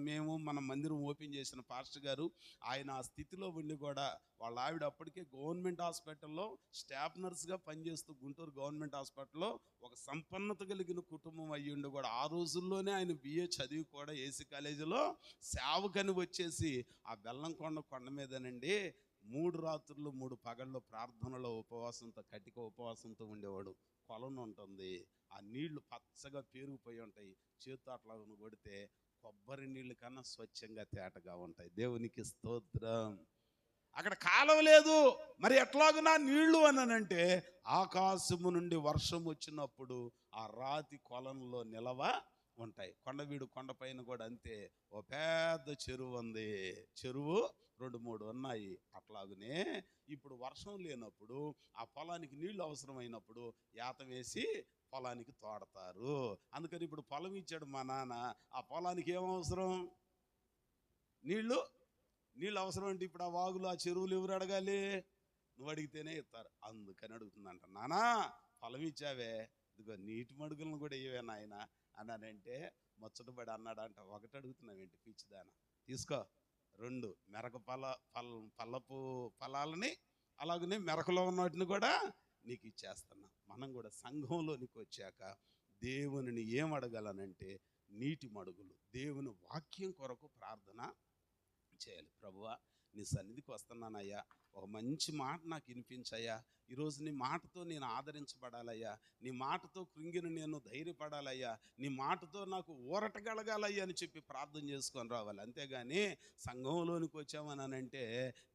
S1: మేము మన మందిరం ఓపెన్ చేసిన పాస్టర్ గారు, ఆయన ఆ స్థితిలో ఉండి కూడా వాళ్ళ ఆవిడ అప్పటికే గవర్నమెంట్ హాస్పిటల్లో స్టాఫ్ నర్స్గా పనిచేస్తూ, గుంటూరు గవర్నమెంట్ హాస్పిటల్లో ఒక సంపన్నత కలిగిన కుటుంబం అయ్యిండు కూడా. ఆ రోజుల్లోనే ఆయన BA చదివి కూడా ఏసీ కాలేజీలో సేవకని వచ్చేసి ఆ బెల్లంకొండ కొండ మీదనండి 3 రాత్రులు 3 పగళ్ళు ప్రార్థనలో ఉపవాసంతో, కటిక ఉపవాసంతో ఉండేవాడు. కొలను ఉంటుంది, ఆ నీళ్లు పచ్చగా పేరుకుపోయి ఉంటాయి, చేతితో అట్లా కొడితే కొబ్బరి నీళ్ళు కన్నా స్వచ్ఛంగా తేటగా ఉంటాయి. దేవునికి స్తోత్రం. అక్కడ కాలువ లేదు, మరి ఎట్లాగునా నీళ్లు అనంటే ఆకాశము నుండి వర్షం వచ్చినప్పుడు ఆ రాతి కొలంలో నిలవ ఉంటాయి. కొండవీడు కొండపైన కూడా అంతే, ఓ పెద్ద చెరువు ఉంది, చెరువు 2-3 ఉన్నాయి. అట్లాగనే ఇప్పుడు వర్షం లేనప్పుడు ఆ పొలానికి నీళ్లు అవసరమైనప్పుడు యాతం వేసి పొలానికి తోడతారు. అందుకని ఇప్పుడు పొలం ఇచ్చాడు మా నాన్న, ఆ పొలానికి ఏమవసరం? నీళ్లు అవసరం. అంటే ఇప్పుడు ఆ వాగులు, ఆ చెరువులు ఎవరు అడగాలి? నువ్వు అడిగితేనే ఇస్తారు. అందుకని అడుగుతుందంట, నానా పొలం ఇచ్చావే, ఇదిగో నీటి మడుగులను కూడా ఇవే నాయన అన్నానంటే ముచ్చటపడి అన్నాడంట, ఒకటి అడుగుతున్నావేంటి పిచ్చిదాన, తీసుకో 2 మెరక పల్లపు ఫలాలని, అలాగనే మెరకలో ఉన్న వాటిని కూడా నీకు ఇచ్చేస్తున్నా. మనం కూడా సంఘంలోనికి వచ్చాక దేవునిని ఏం అడగాలనంటే నీటి మడుగులు, దేవుని వాక్యం కొరకు ప్రార్థన చేయాలి. ప్రభువా నీ సన్నిధికి వస్తున్నానయ్యా, ఒక మంచి మాట నాకు వినిపించయ్యా, ఈరోజు నీ మాటతో నేను ఆదరించబడాలయ్యా, నీ మాటతో కృంగిన నేను ధైర్యపడాలయ్యా, నీ మాటతో నాకు ఊరట కలగాలయ్యా అని చెప్పి ప్రార్థన చేసుకొని రావాలి. అంతేగాని సంఘంలోనికి వచ్చామని అంటే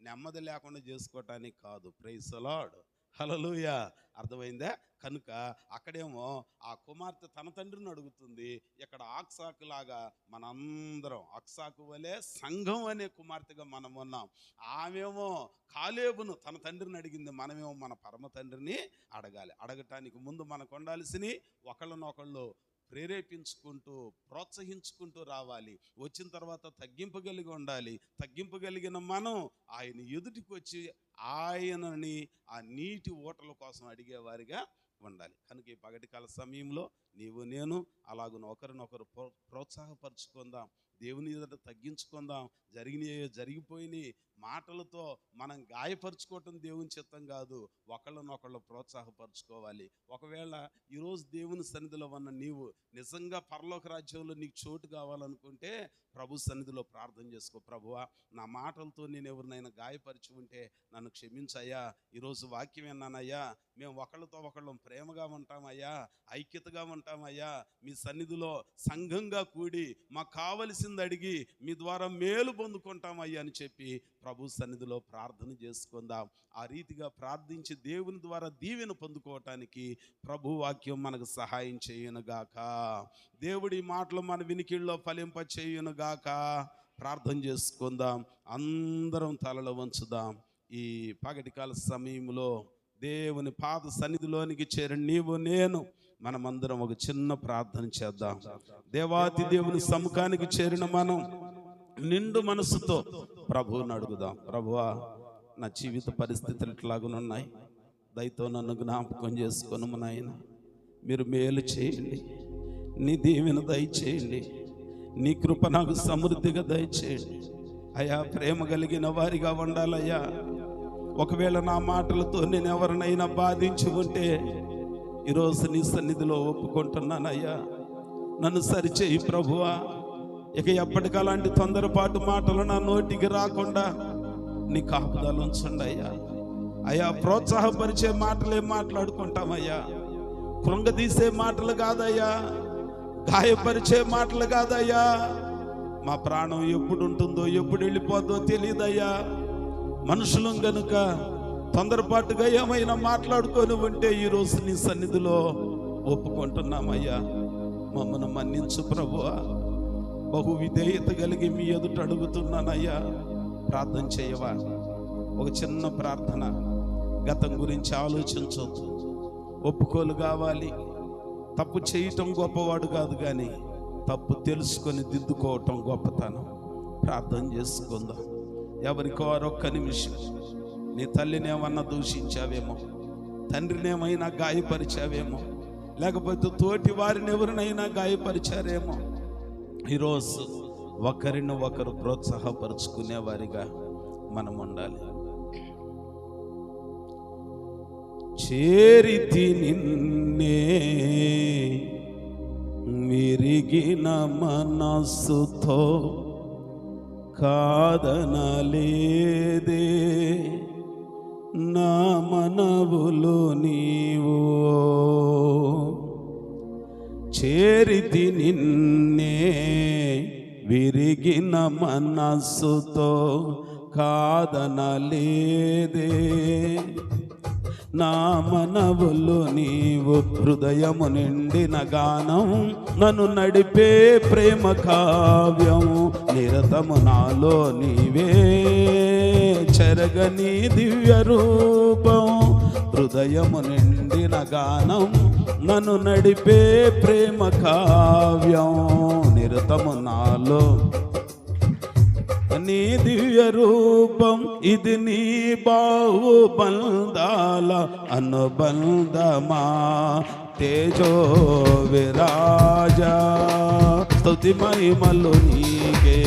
S1: నెమ్మది లేకుండా చేసుకోవటానికి కాదు. ప్రైజ్ ది లార్డ్, హల్లెలూయా. అర్థమైందా? కనుక అక్కడేమో ఆ కుమార్తె తన తండ్రిని అడుగుతుంది, ఇక్కడ ఆక్సాకు లాగా మనందరం అక్సాకు వలె సంఘం అనే కుమార్తెగా మనం ఉన్నాం. ఆమెమో కాలేబును తన తండ్రిని అడిగింది, మనమేమో మన పరమ తండ్రిని అడగాలి. అడగటానికి ముందు మనకు ఉండాల్సినవి ఒకళ్ళనొకళ్ళు ప్రేరేపించుకుంటూ, ప్రోత్సహించుకుంటూ రావాలి. వచ్చిన తర్వాత తగ్గింపగలిగి ఉండాలి. తగ్గింపగలిగిన మనం ఆయన ఎదుటికి వచ్చి ఆయనని ఆ నీటి ఊటల కోసం అడిగేవారిగా ఉండాలి. కనుక ఈ పగటికాల సమయంలో నీవు నేను అలాగున ఒకరినొకరు ప్రోత్సాహపరుచుకుందాం, దేవుని ఎదుట తగ్గించుకుందాం. జరిగిపోయినాయి మాటలతో మనం గాయపరుచుకోవటం దేవుని చిత్తం కాదు. ఒకళ్ళనొకళ్ళు ప్రోత్సాహపరుచుకోవాలి. ఒకవేళ ఈరోజు దేవుని సన్నిధిలో ఉన్న నీవు నిజంగా పరలోక రాజ్యంలో నీకు చోటు కావాలనుకుంటే ప్రభు సన్నిధిలో ప్రార్థన చేసుకో. ప్రభువా నా మాటలతో నేను ఎవరినైనా గాయపరిచి ఉంటే నన్ను క్షమించయ్యా. ఈరోజు వాక్యం విన్నానయ్యా, మేము ఒకళ్ళతో ఒకళ్ళం ప్రేమగా ఉంటామయ్యా, ఐక్యతగా ఉంటామయ్యా, మీ సన్నిధిలో సంఘంగా కూడి మాకు కావలసింది అడిగి మీ ద్వారా మేలు పొందుకుంటామయ్యా అని చెప్పి ప్రభు సన్నిధిలో ప్రార్థన చేసుకుందాం. ఆ రీతిగా ప్రార్థించి దేవుని ద్వారా దీవెన పొందుకోవటానికి ప్రభు వాక్యం మనకు సహాయం చేయునుగాక. దేవుడి మాటలు మన వినికిళ్ళలో ఫలింప చేయునుగాక. ప్రార్థన చేసుకుందాం. అందరం తలలో వంచుదాం. ఈ పగటికాల సమయంలో దేవుని పాద సన్నిధిలోనికి చేరిన నీవు నేను మనమందరం ఒక చిన్న ప్రార్థన చేద్దాం. దేవాతి దేవుని సముఖానికి చేరిన మనం నిండు మనసుతో ప్రభువుని అడుగుదాం. ప్రభువా నా జీవిత పరిస్థితులు ఇట్లాగునున్నాయి, దయతో నన్ను జ్ఞాపకం చేసుకొని నాయన మీరు మేలు చేయండి, నీ దీవెన దయచేయండి, నీ కృప నాకు సమృద్ధిగా దయచేయండి అయ్యా. ప్రేమ కలిగిన వారిగా ఉండాలయ్యా. ఒకవేళ నా మాటలతో నేను ఎవరినైనా బాధించి ఉంటే ఈరోజు నీ సన్నిధిలో ఒప్పుకుంటున్నానయ్యా, నన్ను సరిచేయి ప్రభువా. ఇక ఎప్పటికీ అలాంటి తొందరపాటు మాటలు నా నోటికి రాకుండా నీ కాపుదల ఉంచండి అయ్యా. అయ్యా ప్రోత్సాహపరిచే మాటలే మాట్లాడుకుంటామయ్యా, కృంగదీసే మాటలు కాదయ్యా, గాయపరిచే మాటలు కాదయ్యా. మా ప్రాణం ఎప్పుడు ఉంటుందో ఎప్పుడు వెళ్ళిపోద్దో తెలియదయ్యా. మనుషులం గనుక తొందరపాటుగా ఏమైనా మాట్లాడుకొని ఉంటే ఈరోజు నీ సన్నిధిలో ఒప్పుకుంటున్నామయ్యా. మమ్మల్ని మన్నించు ప్రభువా. బహు విధేయత కలిగి మీ ఎదుట అడుగుతున్నానయ్యా. ప్రార్థన చేయవా? ఒక చిన్న ప్రార్థన. గతం గురించి ఆలోచించొద్దు, ఒప్పుకోలు కావాలి. తప్పు చేయటం గొప్పవాడు కాదు, కానీ తప్పు తెలుసుకొని దిద్దుకోవటం గొప్పతనం. ప్రార్థన చేసుకుందాం. ఎవరికి వారు ఒక్క నిమిషం నీ తల్లినేమన్నా దూషించావేమో, తండ్రినేమైనా గాయపరిచావేమో, లేకపోతే తోటి వారిని ఎవరినైనా గాయపరిచారేమో. ఈరోజు ఒకరిని ఒకరు ప్రోత్సాహపరుచుకునే వారిగా మనం ఉండాలి. చేరితి నిన్నే విరిగిన మనస్సుతో కాదనలేదే నా మనవులు నీవు. చేరితి నిన్నే విరిగిన మనస్సుతో కాదనలేదే నా మనవులు నీవు. హృదయము నిండిన గానం నన్ను నడిపే ప్రేమ కావ్యం, నిరతము నాలో నీవే చెరగని దివ్య రూపం. హృదయము నిండిన గానం నన్ను నడిపే ప్రేమ కావ్యం, నిరతము నాలో నీ దివ్య రూపం. ఇది నీ బాహుబంధాల అనుబంధమా, తేజో విరాజా. స్తుతి మహిమలు నీకే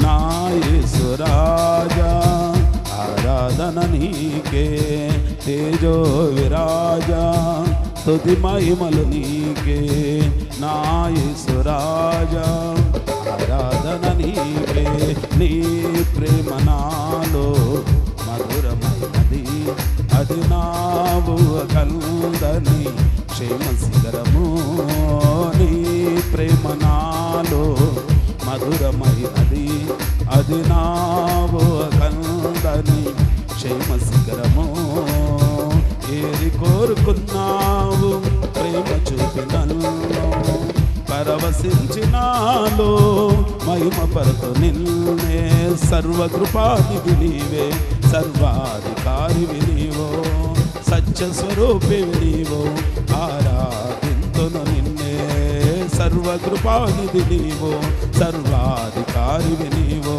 S1: నా యేసురాజా, ఆరాధన నీకే. తేజో విరాజా, స్తుతి మహిమలు నీకే నా యేసురాజా, ఆరాధన నీకే. నీ ప్రేమ నాలో మధురమైనది, అది నావు కందని క్షేమ శిఖరము. నీ ప్రేమ నాలో మధురమైనది, అది నావు కందని క్షేమ శిఖరము. ఏది కోరుకున్నావు ప్రేమ చూపి నన్ను పరవశించినాలో మహిమ పరతు నిన్నే. సర్వకృపానిధి నీవే, సర్వాధికారివి నీవో, సత్య స్వరూపివి నీవో, ఆరాధింతును నిన్నే. సర్వకృపానిధి నీవో, సర్వాధికారివి నీవో,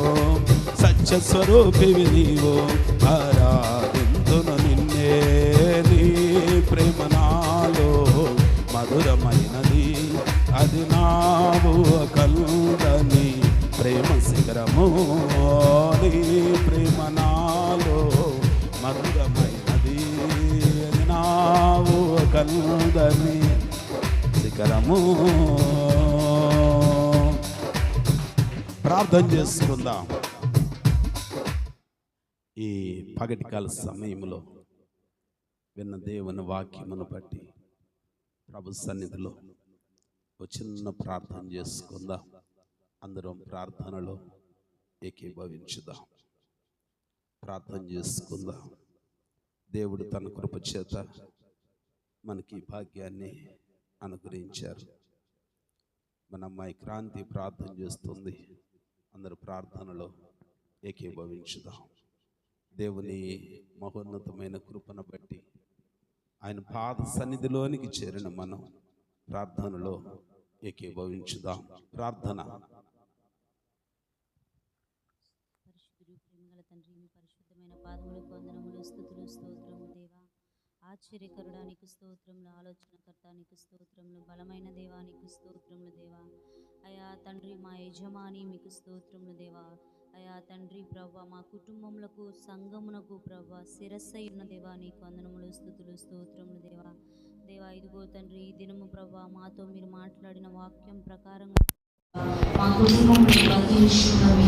S1: సత్య స్వరూపివి నీవో, ఆరాధింతును నిన్నే. నీ ప్రేమ నాలో మధురమైనది, అది నావు కలుదని ప్రేమ శిఖరము. నీ ప్రేమ నాలో మధురమైనది, అది నావు కలుదని శిఖరము. ప్రార్థన చేసుకుందాం. ఈ పగటికాల సమయంలో విన్న దేవుని వాక్యమును బట్టి ప్రభు సన్నిధిలో ఒక చిన్న ప్రార్థన చేసుకుందాం. అందరం ప్రార్థనలో ఏకీభవించుదాం. ప్రార్థన చేసుకుందాం. దేవుడు తన కృప చేత మనకి భాగ్యాన్ని అనుగ్రహించారు. మన అమ్మాయి క్రాంతి ప్రార్థన చేస్తుంది. అందరూ ప్రార్థనలో ఏకీభవించుదాం. దేవుని మహోన్నతమైన కృపను బట్టి ఆయన పాద సన్నిధిలోనికి చేరిన మనం ప్రార్థనలో ఏకీభవించుదాం. ప్రార్థన.
S2: పరిశుద్ధుడు, ప్రేమగల తండ్రి, మీ పరిశుద్ధమైన పాదములకు వందనములు, స్తుతులు, స్తోత్రము దేవా. ఆశ్చర్యకరుడానికి స్తోత్రములు, ఆలోచనకర్తానికి స్తోత్రములు, బలమైన దేవానికి స్తోత్రములు దేవా. అయా తండ్రి, మా యజమాని మీకు స్తోత్రములు దేవా. అయా తండ్రి ప్రభా, మా కుటుంబములకు సంఘమునకు ప్రభా శిరస్సై ఉన్న దేవా నీకు వందనములు, స్తుతులు, స్తోత్రములు దేవా. దేవా ఇదిగో తండ్రి, ఈ దినము ప్రభా మాతో మీరు మాట్లాడిన వాక్యం ప్రకారంగా మా కుటుంబంలో ప్రతి విషయంలో